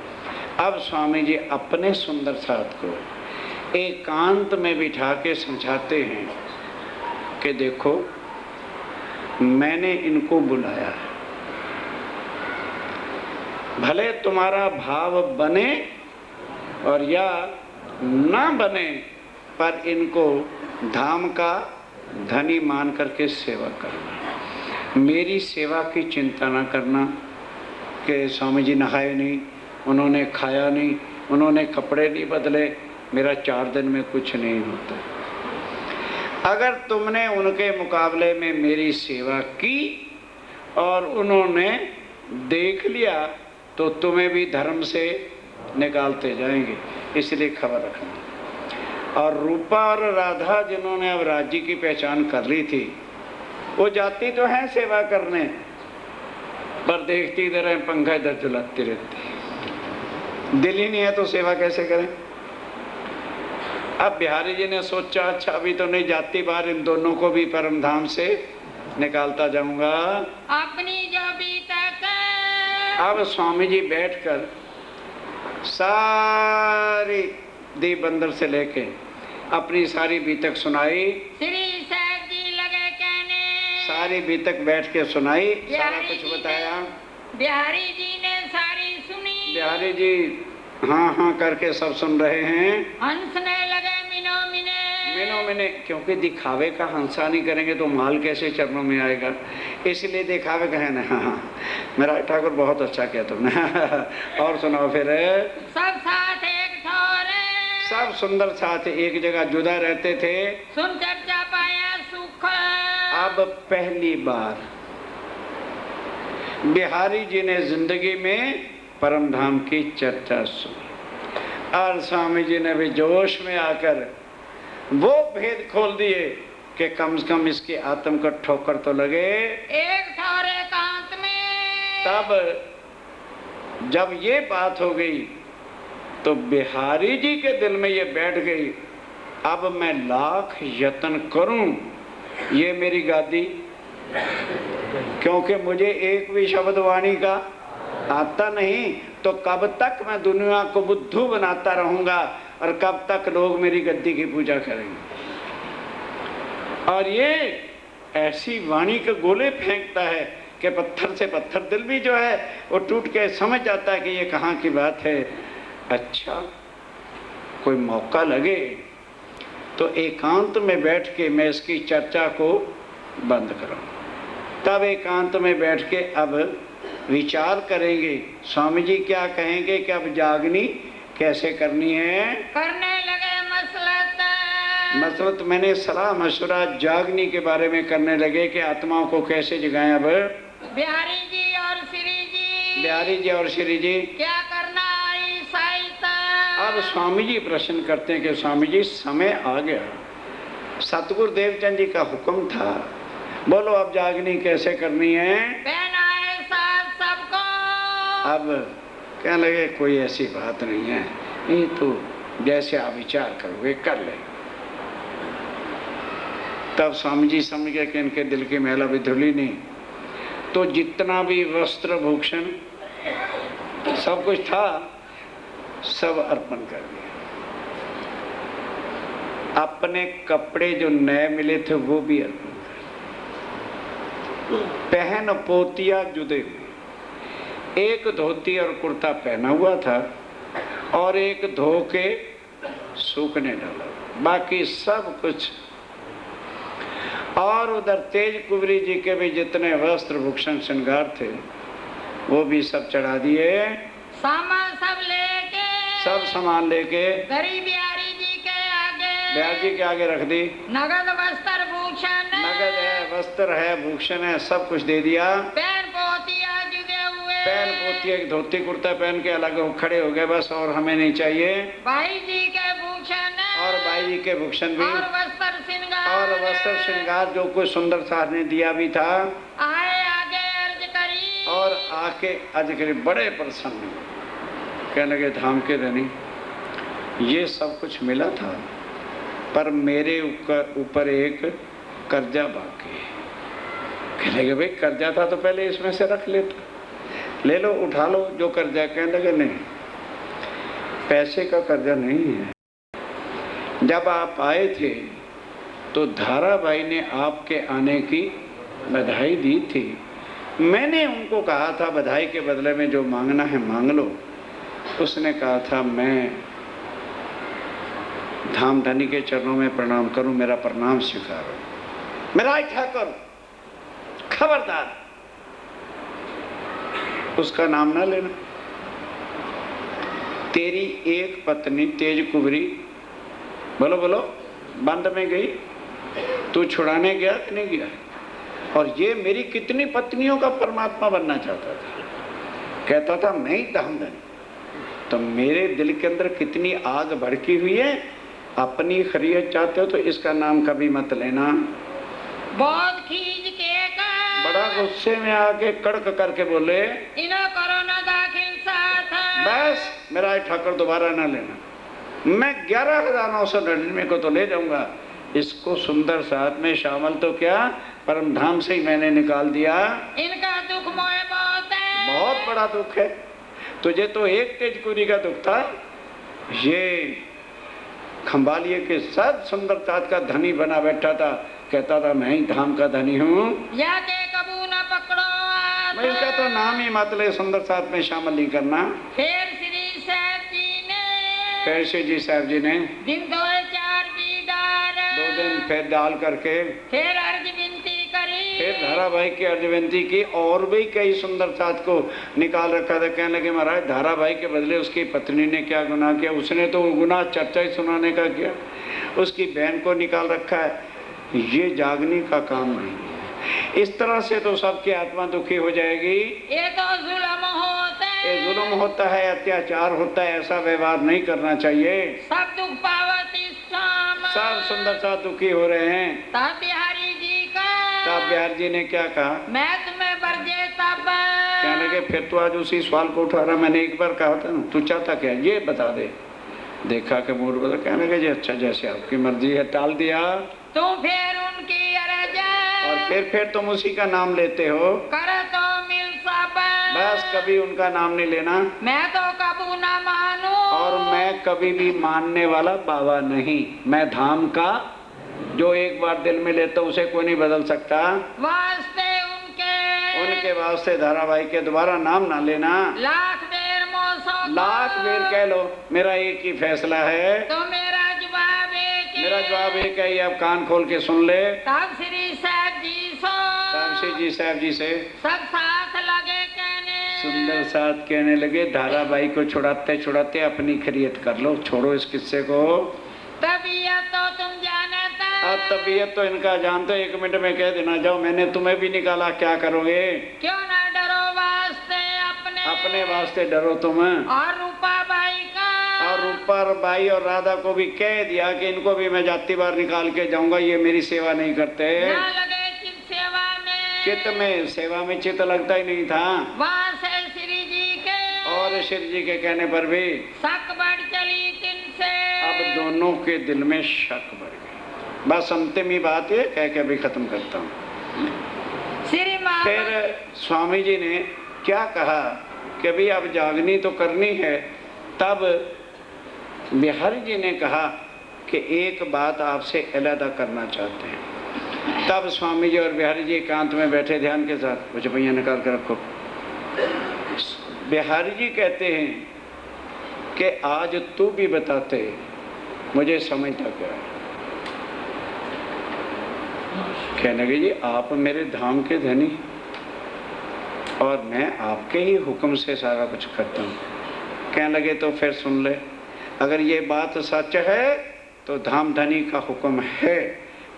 अब स्वामी जी अपने सुंदर साथ को एकांत में बिठा के समझाते हैं कि देखो मैंने इनको बुलाया है, भले तुम्हारा भाव बने और या ना बने, पर इनको धाम का धनी मान करके सेवा करना। मेरी सेवा की चिंता ना करना कि स्वामी जी नहाए नहीं, उन्होंने खाया नहीं, उन्होंने कपड़े नहीं बदले, मेरा 4 दिन में कुछ नहीं होता। अगर तुमने उनके मुकाबले में मेरी सेवा की और उन्होंने देख लिया तो तुम्हें भी धर्म से निकालते जाएंगे, इसलिए खबर रखना। और रूपा और राधा जिन्होंने अब राज्य की पहचान कर ली थी, वो जाती तो हैं सेवा करने, पर देखती इधर है पंखा इधर झुलाती रहती, दिल ही नहीं है तो सेवा कैसे करें। अब बिहारी जी ने सोचा अच्छा अभी तो नहीं जाती बाहर, इन दोनों को भी परम धाम से निकालता जाऊंगा। अपनी जो बीतक, अब स्वामी जी बैठकर सारी दीप बंदर से लेके अपनी सारी बीतक सुनाई। श्री साहब जी लगे कहने, सारी बीतक बैठ के सुनाई, सारा कुछ बताया। बिहारी जी ने सारी सुनी, बिहारी जी हाँ हाँ करके सब सुन रहे हैं। हंसने लगे मिनो मिने। मिनो मिने, क्योंकि दिखावे का हंसा नहीं करेंगे तो माल कैसे चरणों में आएगा, इसलिए दिखावे का है ना। हाँ मेरा ठाकुर बहुत अच्छा किया तुमने। और सुनाओ फिर। सब साथ एक ठोरे। सब सुंदर साथ एक जगह जुदा रहते थे। सुन चर्चा पाया सुख। अब पहली बार बिहारी जी ने जिंदगी में परम धाम की चर्चा सुनी और स्वामी जी ने भी जोश में आकर वो भेद खोल दिए कि कम से कम इसकी आत्म को ठोकर तो लगे। एक ठोरे कांत में। तब जब ये बात हो गई तो बिहारी जी के दिल में ये बैठ गई, अब मैं लाख यत्न करूं ये मेरी गादी, क्योंकि मुझे एक भी शब्द वाणी का आता नहीं, तो कब तक मैं दुनिया को बुद्धू बनाता रहूंगा और कब तक लोग मेरी गद्दी की पूजा करेंगे। और ये ऐसी वाणी के गोले फेंकता है कि पत्थर से पत्थर दिल भी जो है वो टूट के समझ जाता है कि ये कहाँ की बात है। अच्छा कोई मौका लगे तो एकांत में बैठ के मैं इसकी चर्चा को बंद करूं। तब एकांत में बैठ के अब विचार करेंगे, स्वामी जी क्या कहेंगे कि अब जागनी कैसे करनी है। करने लगे मसलत। मसलत मैंने सलाह मशवरा जागनी के बारे में करने लगे कि आत्माओं को कैसे जगाएं। अब बिहारी जी और श्री जी। बिहारी जी और श्री जी क्या करना ईसाईता। अब स्वामी जी प्रश्न करते हैं कि स्वामी जी समय आ गया, सतगुरु देवचंद जी का हुक्म था, बोलो अब जागनी कैसे करनी है। पहना है साथ सबको। अब कहने लगे कोई ऐसी बात नहीं है, ये तो जैसे आप विचार करोगे कर ले। तब स्वामी जी समझ गए कि इनके दिल की मैला भी धुली नहीं, तो जितना भी वस्त्र भूषण सब कुछ था सब अर्पण कर दिया। अपने कपड़े जो नए मिले थे वो भी अर्पण कर, पहन पोतिया जुदे हुए, एक धोती और कुर्ता पहना हुआ था और एक धो के सूखने डाला, बाकी सब कुछ। और उधर तेज कुबरी जी के भी जितने वस्त्र भूषण श्रृंगार थे वो भी सब चढ़ा दिए। सामान सब लेके। सब सामान लेके गरीब बिहारी जी के आगे। बिहारी जी के आगे रख दी। नगद वस्त्र भूषण। नगद है, वस्त्र है, भूषण है, सब कुछ दे दिया। पैन पोतिया जुगे हुए। पैन पोतिया एक धोती कुर्ता पहन के अलग हो खड़े हो गए, बस और हमें नहीं चाहिए। भाई जी के भूषण। और भाई जी के भूषण भी। और वस्त्र श्रृंगार। और वस्त्र श्रृंगार जो कुछ सुंदर सार ने दिया भी था। आए आगे अर्ज करी। और आके अर्ज करी, बड़े प्रसन्न कहने लगे धाम के धनी ये सब कुछ मिला था पर मेरे ऊपर एक कर्जा बाकी है। कहने लगे भाई कर्जा था तो पहले इसमें से रख लेता, ले लो उठा लो जो कर्जा। कहने लगे नहीं, पैसे का कर्जा नहीं है। जब आप आए थे तो धाराबाई ने आपके आने की बधाई दी थी, मैंने उनको कहा था बधाई के बदले में जो मांगना है मांग लो। उसने कहा था मैं धाम धनी के चरणों में प्रणाम करूं, मेरा प्रणाम स्वीकारो। मेरा ठाकुर खबरदार उसका नाम ना लेना। तेरी एक पत्नी तेज कुबरी बोलो बोलो बंद में गई, तू छुड़ाने गया कि नहीं गया। और ये मेरी कितनी पत्नियों का परमात्मा बनना चाहता था, कहता था मैं ही धाम धनी। तो मेरे दिल के अंदर कितनी आग भड़की हुई है। अपनी खैरियत चाहते हो तो इसका नाम कभी मत लेना। बहुत खींच के बड़ा गुस्से में आके कड़क करके बोले इन्हें कोरोना दाखिल साथ। बस मेरा ठाकुर दोबारा ना लेना, मैं 11,999 को तो ले जाऊंगा, इसको सुंदर साथ में शामिल तो क्या परम धाम से ही मैंने निकाल दिया। इनका दुख मोहे बहुत है। बहुत बड़ा दुख है। तुझे तो एक तेजकुरी का दुख था, ये खंबालिए के साथ सुंदर साथ का धनी बना बैठा था, कहता था मैं ही धाम का धनी हूँ। या के कबू न पकड़ो मैं इसका तो नाम ही मत ले, सुंदर साथ में शामिल नहीं करना। फिर श्री सेठ जी फिर शिव जी साहब जी ने दिन दोए चार दी डार 2 दिन फिर डाल करके फिर अर्ज विनती करी फिर धाराभाई की अर्ज विनती की और भी कई सुंदर साथ को निकाल रखा था। कहने लगे महाराज धाराभाई के बदले उसकी पत्नी ने क्या गुनाह किया, उसने तो गुनाह चर्चा ही सुनाने का किया, उसकी बहन को निकाल रखा है, ये जागने का काम नहीं है। इस तरह से तो सबकी आत्मा दुखी हो जाएगी। ये तो जुल्म होता है, ये जुल्म होता है, अत्याचार होता है, ऐसा व्यवहार नहीं करना चाहिए। सब दुख पावत इस शाम सब सुंदर सा दुखी हो रहे हैं। तब बिहारी जी का तब बिहार जी ने क्या कहा, मैं तुम्हें बरजे तब कहने लगे फिर तो आज उसी सवाल को उठा रहा, मैंने एक बार कहा था ना, तू चाहता क्या ये बता दे। देखा कि मूड बदल, कहने लगे जी अच्छा जैसे आपकी मर्जी है, टाल दिया। तुम फिर उनकी अरज और फिर तुम उसी का नाम लेते हो, कर तो मिल सब बस कभी उनका नाम नहीं लेना। मैं तो कबू न मानू और मैं कभी भी मानने वाला बाबा नहीं, मैं धाम का जो एक बार दिल में लेता उसे कोई नहीं बदल सकता। वास्ते उनके वास्ते धाराभाई के दोबारा नाम ना लेना। लाख बेर मोसो लाख बेर कह लो, मेरा एक ही फैसला है। तो मेरा जवाब एक है, ये आप कान खोल के सुन ले। तब श्री साहब जी तब श्री जी साहब जी से सब साथ लगे कहने, सुंदर साथ कहने लगे धाराभाई को छुड़ाते छुड़ाते अपनी खैरियत कर लो, छोड़ो इस किस्से को। तबीयत तो तुम जानता, अब तबीयत तो इनका जानते, 1 मिनट में कह देना जाओ मैंने तुम्हें भी निकाला, क्या करोगे। क्यों ना डरो वास्ते अपने वास्ते डरो तुम। और रूपा बाई का, और रूपा बाई और राधा को भी कह दिया कि इनको भी मैं जाती बार निकाल के जाऊंगा, ये मेरी सेवा नहीं करते। ना लगे चित सेवा में, चित्त में सेवा में चित्त लगता ही नहीं था। वहाँ से श्री जी के और श्री जी के कहने पर भी शक बढ़ चली तिनसे। अब दोनों के दिल में शक बढ़ गई। बस अंतिम ही बात है, कह के अभी खत्म करता हूँ। फिर स्वामी जी ने क्या कहा कि अभी अब जागनी तो करनी है। तब बिहारी जी ने कहा कि एक बात आपसे अलग करना चाहते हैं। तब स्वामी जी और बिहारी जी एकांत में बैठे ध्यान के साथ, मुझे भैया निकाल कर रखो। बिहारी जी कहते हैं कि आज तू भी बताते, मुझे समझता क्या है। कहने लगे जी आप मेरे धाम के धनी और मैं आपके ही हुक्म से सारा कुछ करता हूँ। कहने लगे तो फिर सुन ले, अगर ये बात सच है तो धाम धनी का हुक्म है,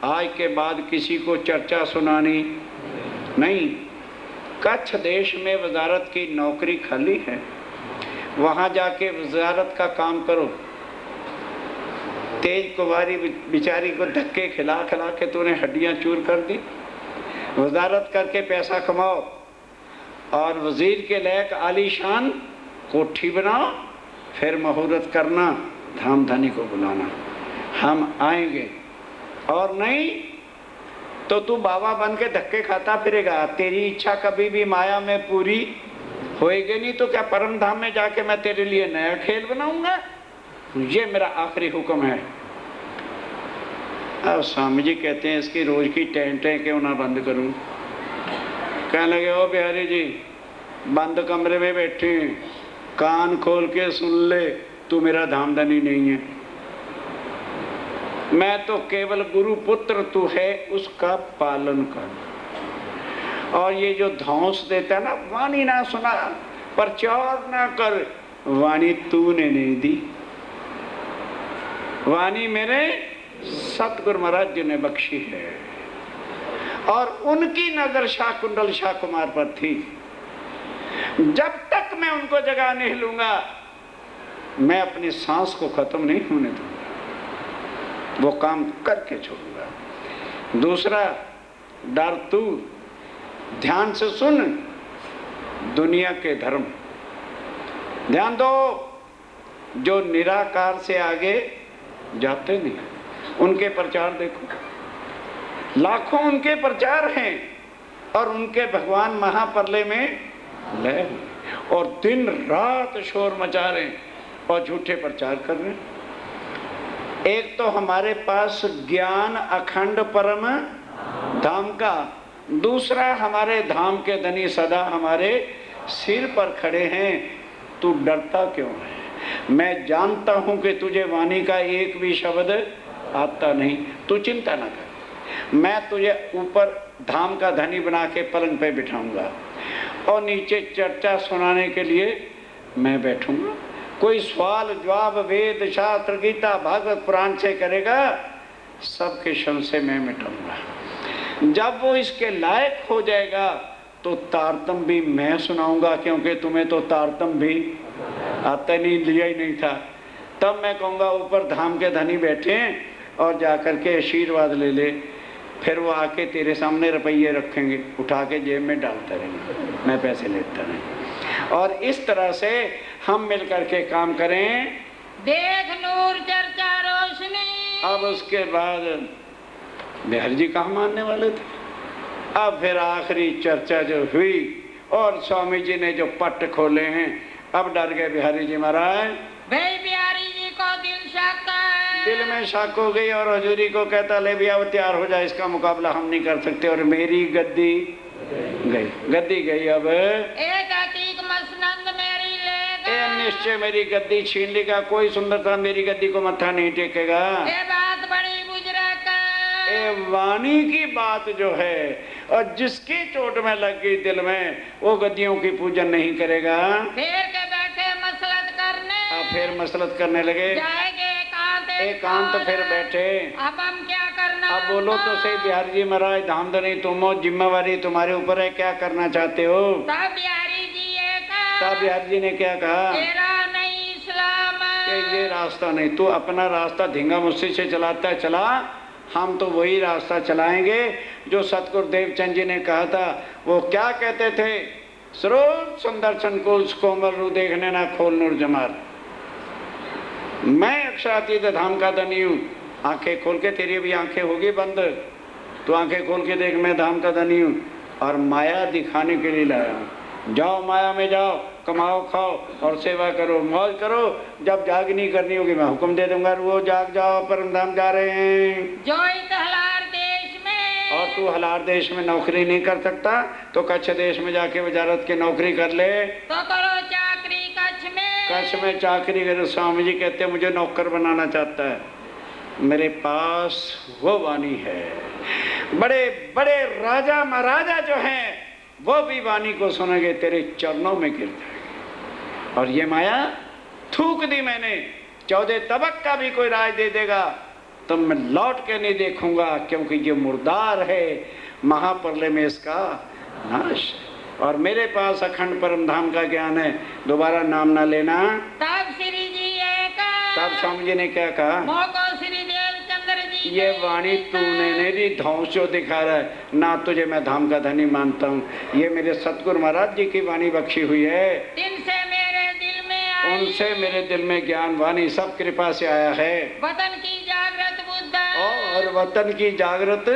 आज के बाद किसी को चर्चा सुनानी नहीं। कच्छ देश में वजारत की नौकरी खाली है, वहाँ जाके वजारत का काम करो। तेज कुमारी बिचारी को धक्के खिला खिला के तूने हड्डियाँ चूर कर दी, वजारत करके पैसा कमाओ और वजीर के लायक आलीशान कोठी बनाओ, फिर मुहूर्त करना, धाम धनी को बुलाना, हम आएंगे। और नहीं तो तू बाबा बन के धक्के खाता फिरेगा, तेरी इच्छा कभी भी माया में पूरी होएगी नहीं। तो क्या परम धाम में जाके मैं तेरे लिए नया खेल बनाऊंगा? ये मेरा आखिरी हुक्म है। अब स्वामी जी कहते हैं इसकी रोज की टेंटें क्यों ना बंद करूं। कहने लगे ओ बिहारी जी बंद कमरे में बैठे, कान खोल के सुन ले, तू मेरा धामधनी नहीं है, मैं तो केवल गुरु पुत्र तू है उसका पालन कर। और ये जो धौंस देता है ना, वाणी ना सुना, प्रचार ना कर, वाणी तूने नहीं दी, वाणी मेरे सतगुरु महाराज जी ने बख्शी है। और उनकी नजर शाह कुंडल शाह कुमार पर थी। जब तक मैं उनको जगा नहीं लूंगा, मैं अपनी सांस को खत्म नहीं होने दूंगा, वो काम करके छोड़ूंगा। दूसरा डर तू, ध्यान से सुन, दुनिया के धर्म ध्यान दो, जो निराकार से आगे जाते नहीं, उनके प्रचार देखो, लाखों उनके प्रचार हैं और उनके भगवान महाप्रलय में लय, और दिन रात शोर मचा रहे और झूठे प्रचार कर रहे हैं। एक तो हमारे पास ज्ञान अखंड परम धाम का, दूसरा हमारे धाम के धनी सदा हमारे सिर पर खड़े हैं। तू डरता क्यों है? मैं जानता हूं कि तुझे वाणी का एक भी शब्द आता नहीं, तू चिंता ना कर। मैं तुझे ऊपर धाम का धनी बना के पलंग पे बिठाऊंगा और नीचे चर्चा सुनाने के लिए मैं बैठूंगा। कोई सवाल जवाब वेद शास्त्र गीता भागवत पुराण से करेगा, सबके संशय मैं मिटाऊंगा। जब वो इसके लायक हो जाएगा तो तारतम भी मैं सुनाऊंगा, क्योंकि तुम्हें तो तारतम भी आता नहीं, लिया ही नहीं था। तब मैं कहूँगा ऊपर धाम के धनी बैठे और जाकर के आशीर्वाद ले ले। फिर वो आके तेरे सामने रुपये रखेंगे, उठा के जेब में डालते रहेंगे, मैं पैसे लेता नहीं। और इस तरह से हम मिल करके काम करें। देख नूर चर्चा रोशनी। अब उसके बाद बिहारी जी कहाँ मानने वाले थे। अब फिर आखिरी चर्चा जो हुई और स्वामी जी ने जो पट खोले हैं, अब डर गए बिहारी जी महाराज। भाई बिहारी जी को दिल शक है, दिल में शक हो गई और हजूरी को कहता ले भी अब तैयार हो जाए, इसका मुकाबला हम नहीं कर सकते। और मेरी गद्दी गई, गद्दी गई। अब एक हकीक मसनद मेरी लेगा, निश्चय मेरी गद्दी छीन लेगा, कोई सुंदरता मेरी गद्दी को मत्था नहीं टेकेगा। ये बात बड़ी बुजुर्ग है। ए वाणी की बात जो है, और जिसकी चोट में लग गई दिल में, वो गद्दियों की पूजन नहीं करेगा। फिर के बैठे मसलत करने, अब फिर मसलत करने लगे, जाएंगे एकांत फिर बैठे। अब हम क्या करना। अब बोलो तो सही बिहारी जी महाराज, धामधनी तुम हो, जिम्मेवारी तुम्हारे ऊपर है, क्या करना चाहते हो। तब बिहारी जी ये कहा, तब बिहारी जी ने क्या कहा तेरा नहीं इस्लाम कि ये रास्ता नहीं, तू अपना रास्ता धींगा मुस्सी से चलाता है, चला, हम तो वही रास्ता चलाएंगे जो सतगुरु देवचंद जी ने कहा था। वो क्या कहते थे, स्रोत सुंदर संकुल कोमल रू देखने ना खोल नूर जमाल। मैं अक्षरातीत धाम का धनी हूँ। आंखें खोल के, तेरी भी आंखें होगी बंद, तो आंखें खोल के देख, मैं धाम का धनी हूँ और माया दिखाने के लिए लाया हूँ। जाओ माया में जाओ, कमाओ खाओ और सेवा करो, मौज करो। जब जाग नहीं करनी होगी मैं हुक्म दे दूंगा, वो जाग जाओ, परम धाम जा रहे हैं। जो इस हलार देश में, और तू हलार देश में नौकरी नहीं कर सकता तो कच्छ देश में जाके वजारत की नौकरी कर ले। तो करो चाकरी कच्छ में। कच्छ में चाकरी करे। स्वामी जी कहते मुझे नौकर बनाना चाहता है, मेरे पास वो वाणी है। बड़े बड़े राजा महाराजा जो हैं वो भी वाणी को सुनेंगे, तेरे चरणों में गिर जाएंगे। और ये माया थूक दी मैंने, 14 तबक का भी कोई राज दे देगा तो मैं लौट के नहीं देखूंगा, क्योंकि ये मुर्दार है, महाप्रलय में इसका नाश। और मेरे पास अखंड परम धाम का ज्ञान है, दोबारा नाम ना लेना। तब श्री जी ये कहा, तब स्वामी जी ने क्या कहा, मोको श्री देवचंद्र जी ये वाणी तूने मेरी धौंस जो दिखा रहा है ना, तुझे मैं धाम का धनी मानता हूँ। ये मेरे सतगुरु महाराज जी की वाणी बख्शी हुई है, इनसे मेरे दिल में आई, उनसे मेरे दिल में ज्ञान वाणी सब कृपा से आया है। वतन की जागृत बुद्ध, और वतन की जागृत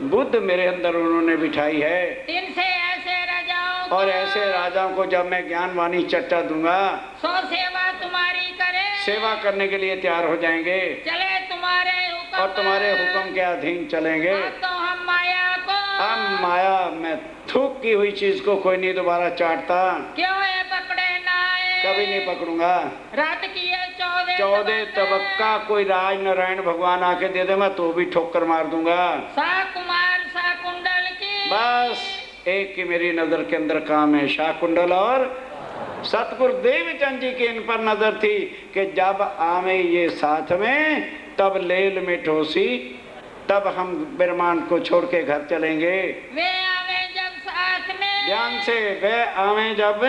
बुद्ध मेरे अंदर उन्होंने बिठाई है। इनसे ऐसे राजाओं को, और ऐसे राजाओं को जब मैं ज्ञान वाणी चट्टा दूंगा, सो सेवा तुम्हारी करे, सेवा करने के लिए तैयार हो जाएंगे चले तुम्हारे हुक्म, और तुम्हारे हुक्म के अधीन चलेंगे। तो हम माया को, हम माया में थूक की हुई चीज को कोई नहीं दोबारा चाटता, क्यों ये पकड़े ना आए, कभी नहीं पकड़ूंगा। रात की ये 14 तबक का कोई राज नारायण भगवान आके दे दे, मैं तो भी ठोकर मार दूंगा। सा कुमार सा कुंडल की, बस एक ही मेरी नजर के अंदर काम है, शाह कुंडल। और सतगुरु देवचंद जी की इन पर नजर थी कि जब आवे ये साथ में तब लेल में ठोसी, तब हम बिरमान को छोड़ के घर चलेंगे। वे आवे जब साथ में, ध्यान से, वे आवे जब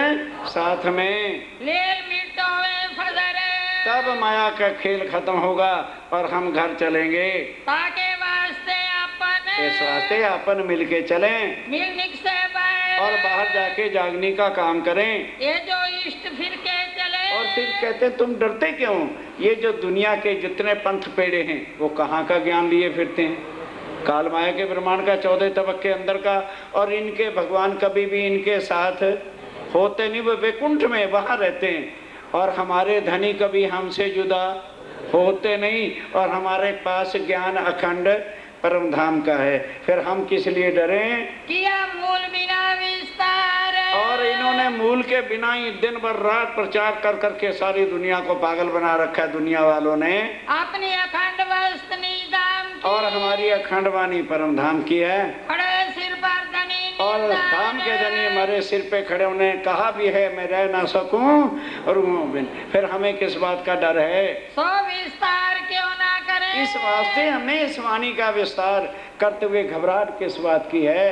साथ में, लेल मिटोवे फजरे, तब माया का खेल खत्म होगा और हम घर चलेंगे। ताके वास्ते अपन, इस वास्ते अपन मिलके चलें मिलनिक से बाहर, और बाहर जाके जागने का काम करें। ये जो इष्ट फिर के चले, और फिर कहते तुम डरते क्यों, ये जो दुनिया के जितने पंथ पेड़े हैं वो कहाँ का ज्ञान लिए फिरते हैं, काल माया के ब्रह्मांड का 14 तबक के अंदर का। और इनके भगवान कभी भी इनके साथ होते नहीं, वो वैकुंठ में वहाँ रहते हैं। और हमारे धनी कभी हमसे जुदा होते नहीं, और हमारे पास ज्ञान अखंड परम धाम का है। फिर हम किस लिए डरें। किया मूल बिना विस्तार, और और इन्होंने मूल के बिना ही दिन भर रात प्रचार कर करके सारी दुनिया को पागल बना रखा है दुनिया वालों ने। अपनी अखंड वस्तनी धाम की, और हमारी अखंड वाणी परम धाम की है। खड़े सिर पर धनी और धाम के धनी हमारे सिर पे खड़े, उन्हें कहा भी है मैं रह ना सकूं और फिर हमें किस बात का डर है? सो विस्तार क्यों ना करे, इस वास्ते हमें इस वाणी का विस्तार करते हुए घबराहट किस बात की है?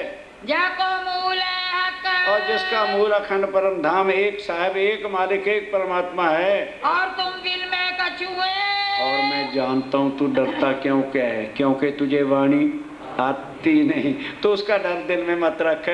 जाको मूल है हक, और जिसका मूल अखंड परम धाम एक साहब, एक मालिक, एक परमात्मा है। और तुम दिल में कछुए, और मैं जानता हूँ तू डरता क्यों क्या है, क्योंकि तुझे वाणी आती नहीं, तो उसका डर दिल में मत रख।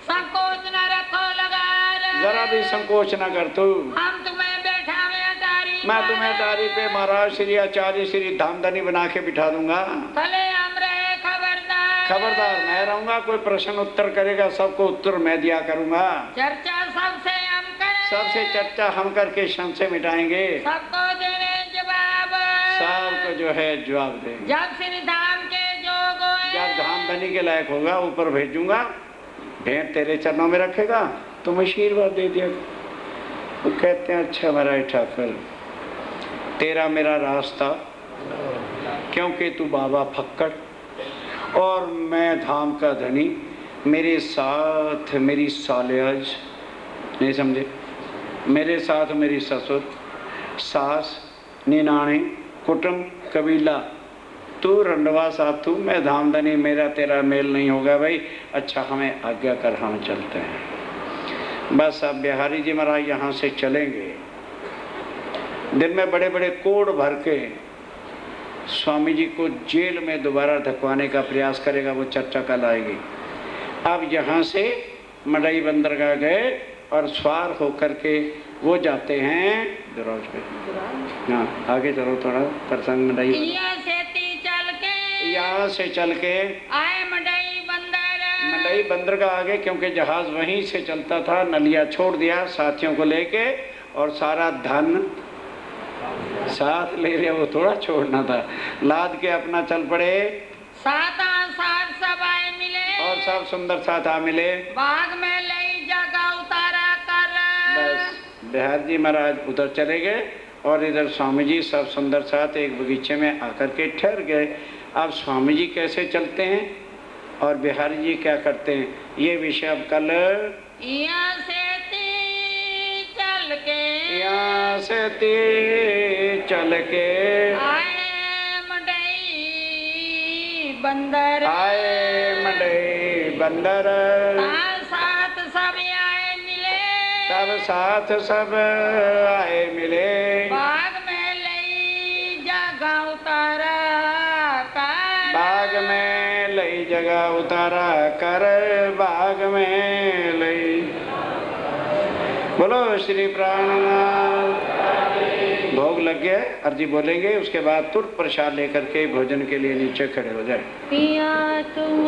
संकोच न रखो लगार, जरा भी संकोच न कर तू। हम तुम्हें बैठावे अटारी, मैं तुम्हें अटारी पे महाराज श्री आचार्य श्री धामधनी बना के बिठा दूंगा। भले हम रहे खबरदार, खबरदार मैं रहूंगा, कोई प्रश्न उत्तर करेगा सबको उत्तर मैं दिया करूंगा। चर्चा सबसे हम करें, सबसे चर्चा हम करके संशय मिटाएंगे, सबको देने जवाब, सबको जो है जवाब देंगे। जब श्री धाम के जोग होए, जब धामधनी के लायक होगा ऊपर भेजूंगा, भेंट तेरे चरणों में रखेगा, तुम आशीर्वाद दे दिया। वो कहते हैं अच्छा महाराज ठाकुर तेरा मेरा रास्ता, क्योंकि तू बाबा फक्कड़ और मैं धाम का धनी, मेरे साथ मेरी सालियाज, नहीं समझे, मेरे साथ मेरी ससुर, सास, निनाने, कुटुंब, कबीला, तू रंडवा साहब तू, मैं धामधनी, मेरा तेरा मेल नहीं होगा भाई। अच्छा हमें आज्ञा कर, हम चलते हैं। बस अब बिहारी जी महाराज यहाँ से चलेंगे। दिन में बड़े बड़े कोड़ भर के स्वामी जी को जेल में दोबारा धकवाने का प्रयास करेगा, वो चर्चा कल आएगी। अब यहाँ से मड़ई बंदरगाह गए और सवार होकर के वो जाते हैं दराज पे। हाँ आगे चलो थोड़ा प्रसंग मड़ई, यहाँ से चल के आए मड़ई बंदर, मड़ई बंदरगाह आगे, क्योंकि जहाज वहीं से चलता था। नलिया छोड़ दिया साथियों को लेके और सारा धन साथ ले लिया, वो थोड़ा छोड़ना था, लाद के अपना चल पड़े। साथ सब आए मिले, और सब सुंदर साथ आ मिले, बाग में लई जगह उतारा कर। बस बिहार जी महाराज उधर चले गए और इधर स्वामी जी सब सुंदर साथ एक बगीचे में आकर के ठहर गए। अब स्वामी जी कैसे चलते हैं और बिहारी जी क्या करते हैं, ये विषय अब कल। यहाँ से चल के, यहाँ से चल के आए मड़ई बंदर, आए मड़ई बंदर, साथ सब आए मिले, तब साथ सब आए मिले। बाग में लई जगह उतारा कर, बाग में लई जगह उतारा कर, बाग में लई। बोलो श्री प्राणनाथ। भोग लग गया, अर्जी बोलेंगे, उसके बाद तुरंत प्रसाद लेकर के भोजन के लिए नीचे खड़े हो जाए। पिया तुम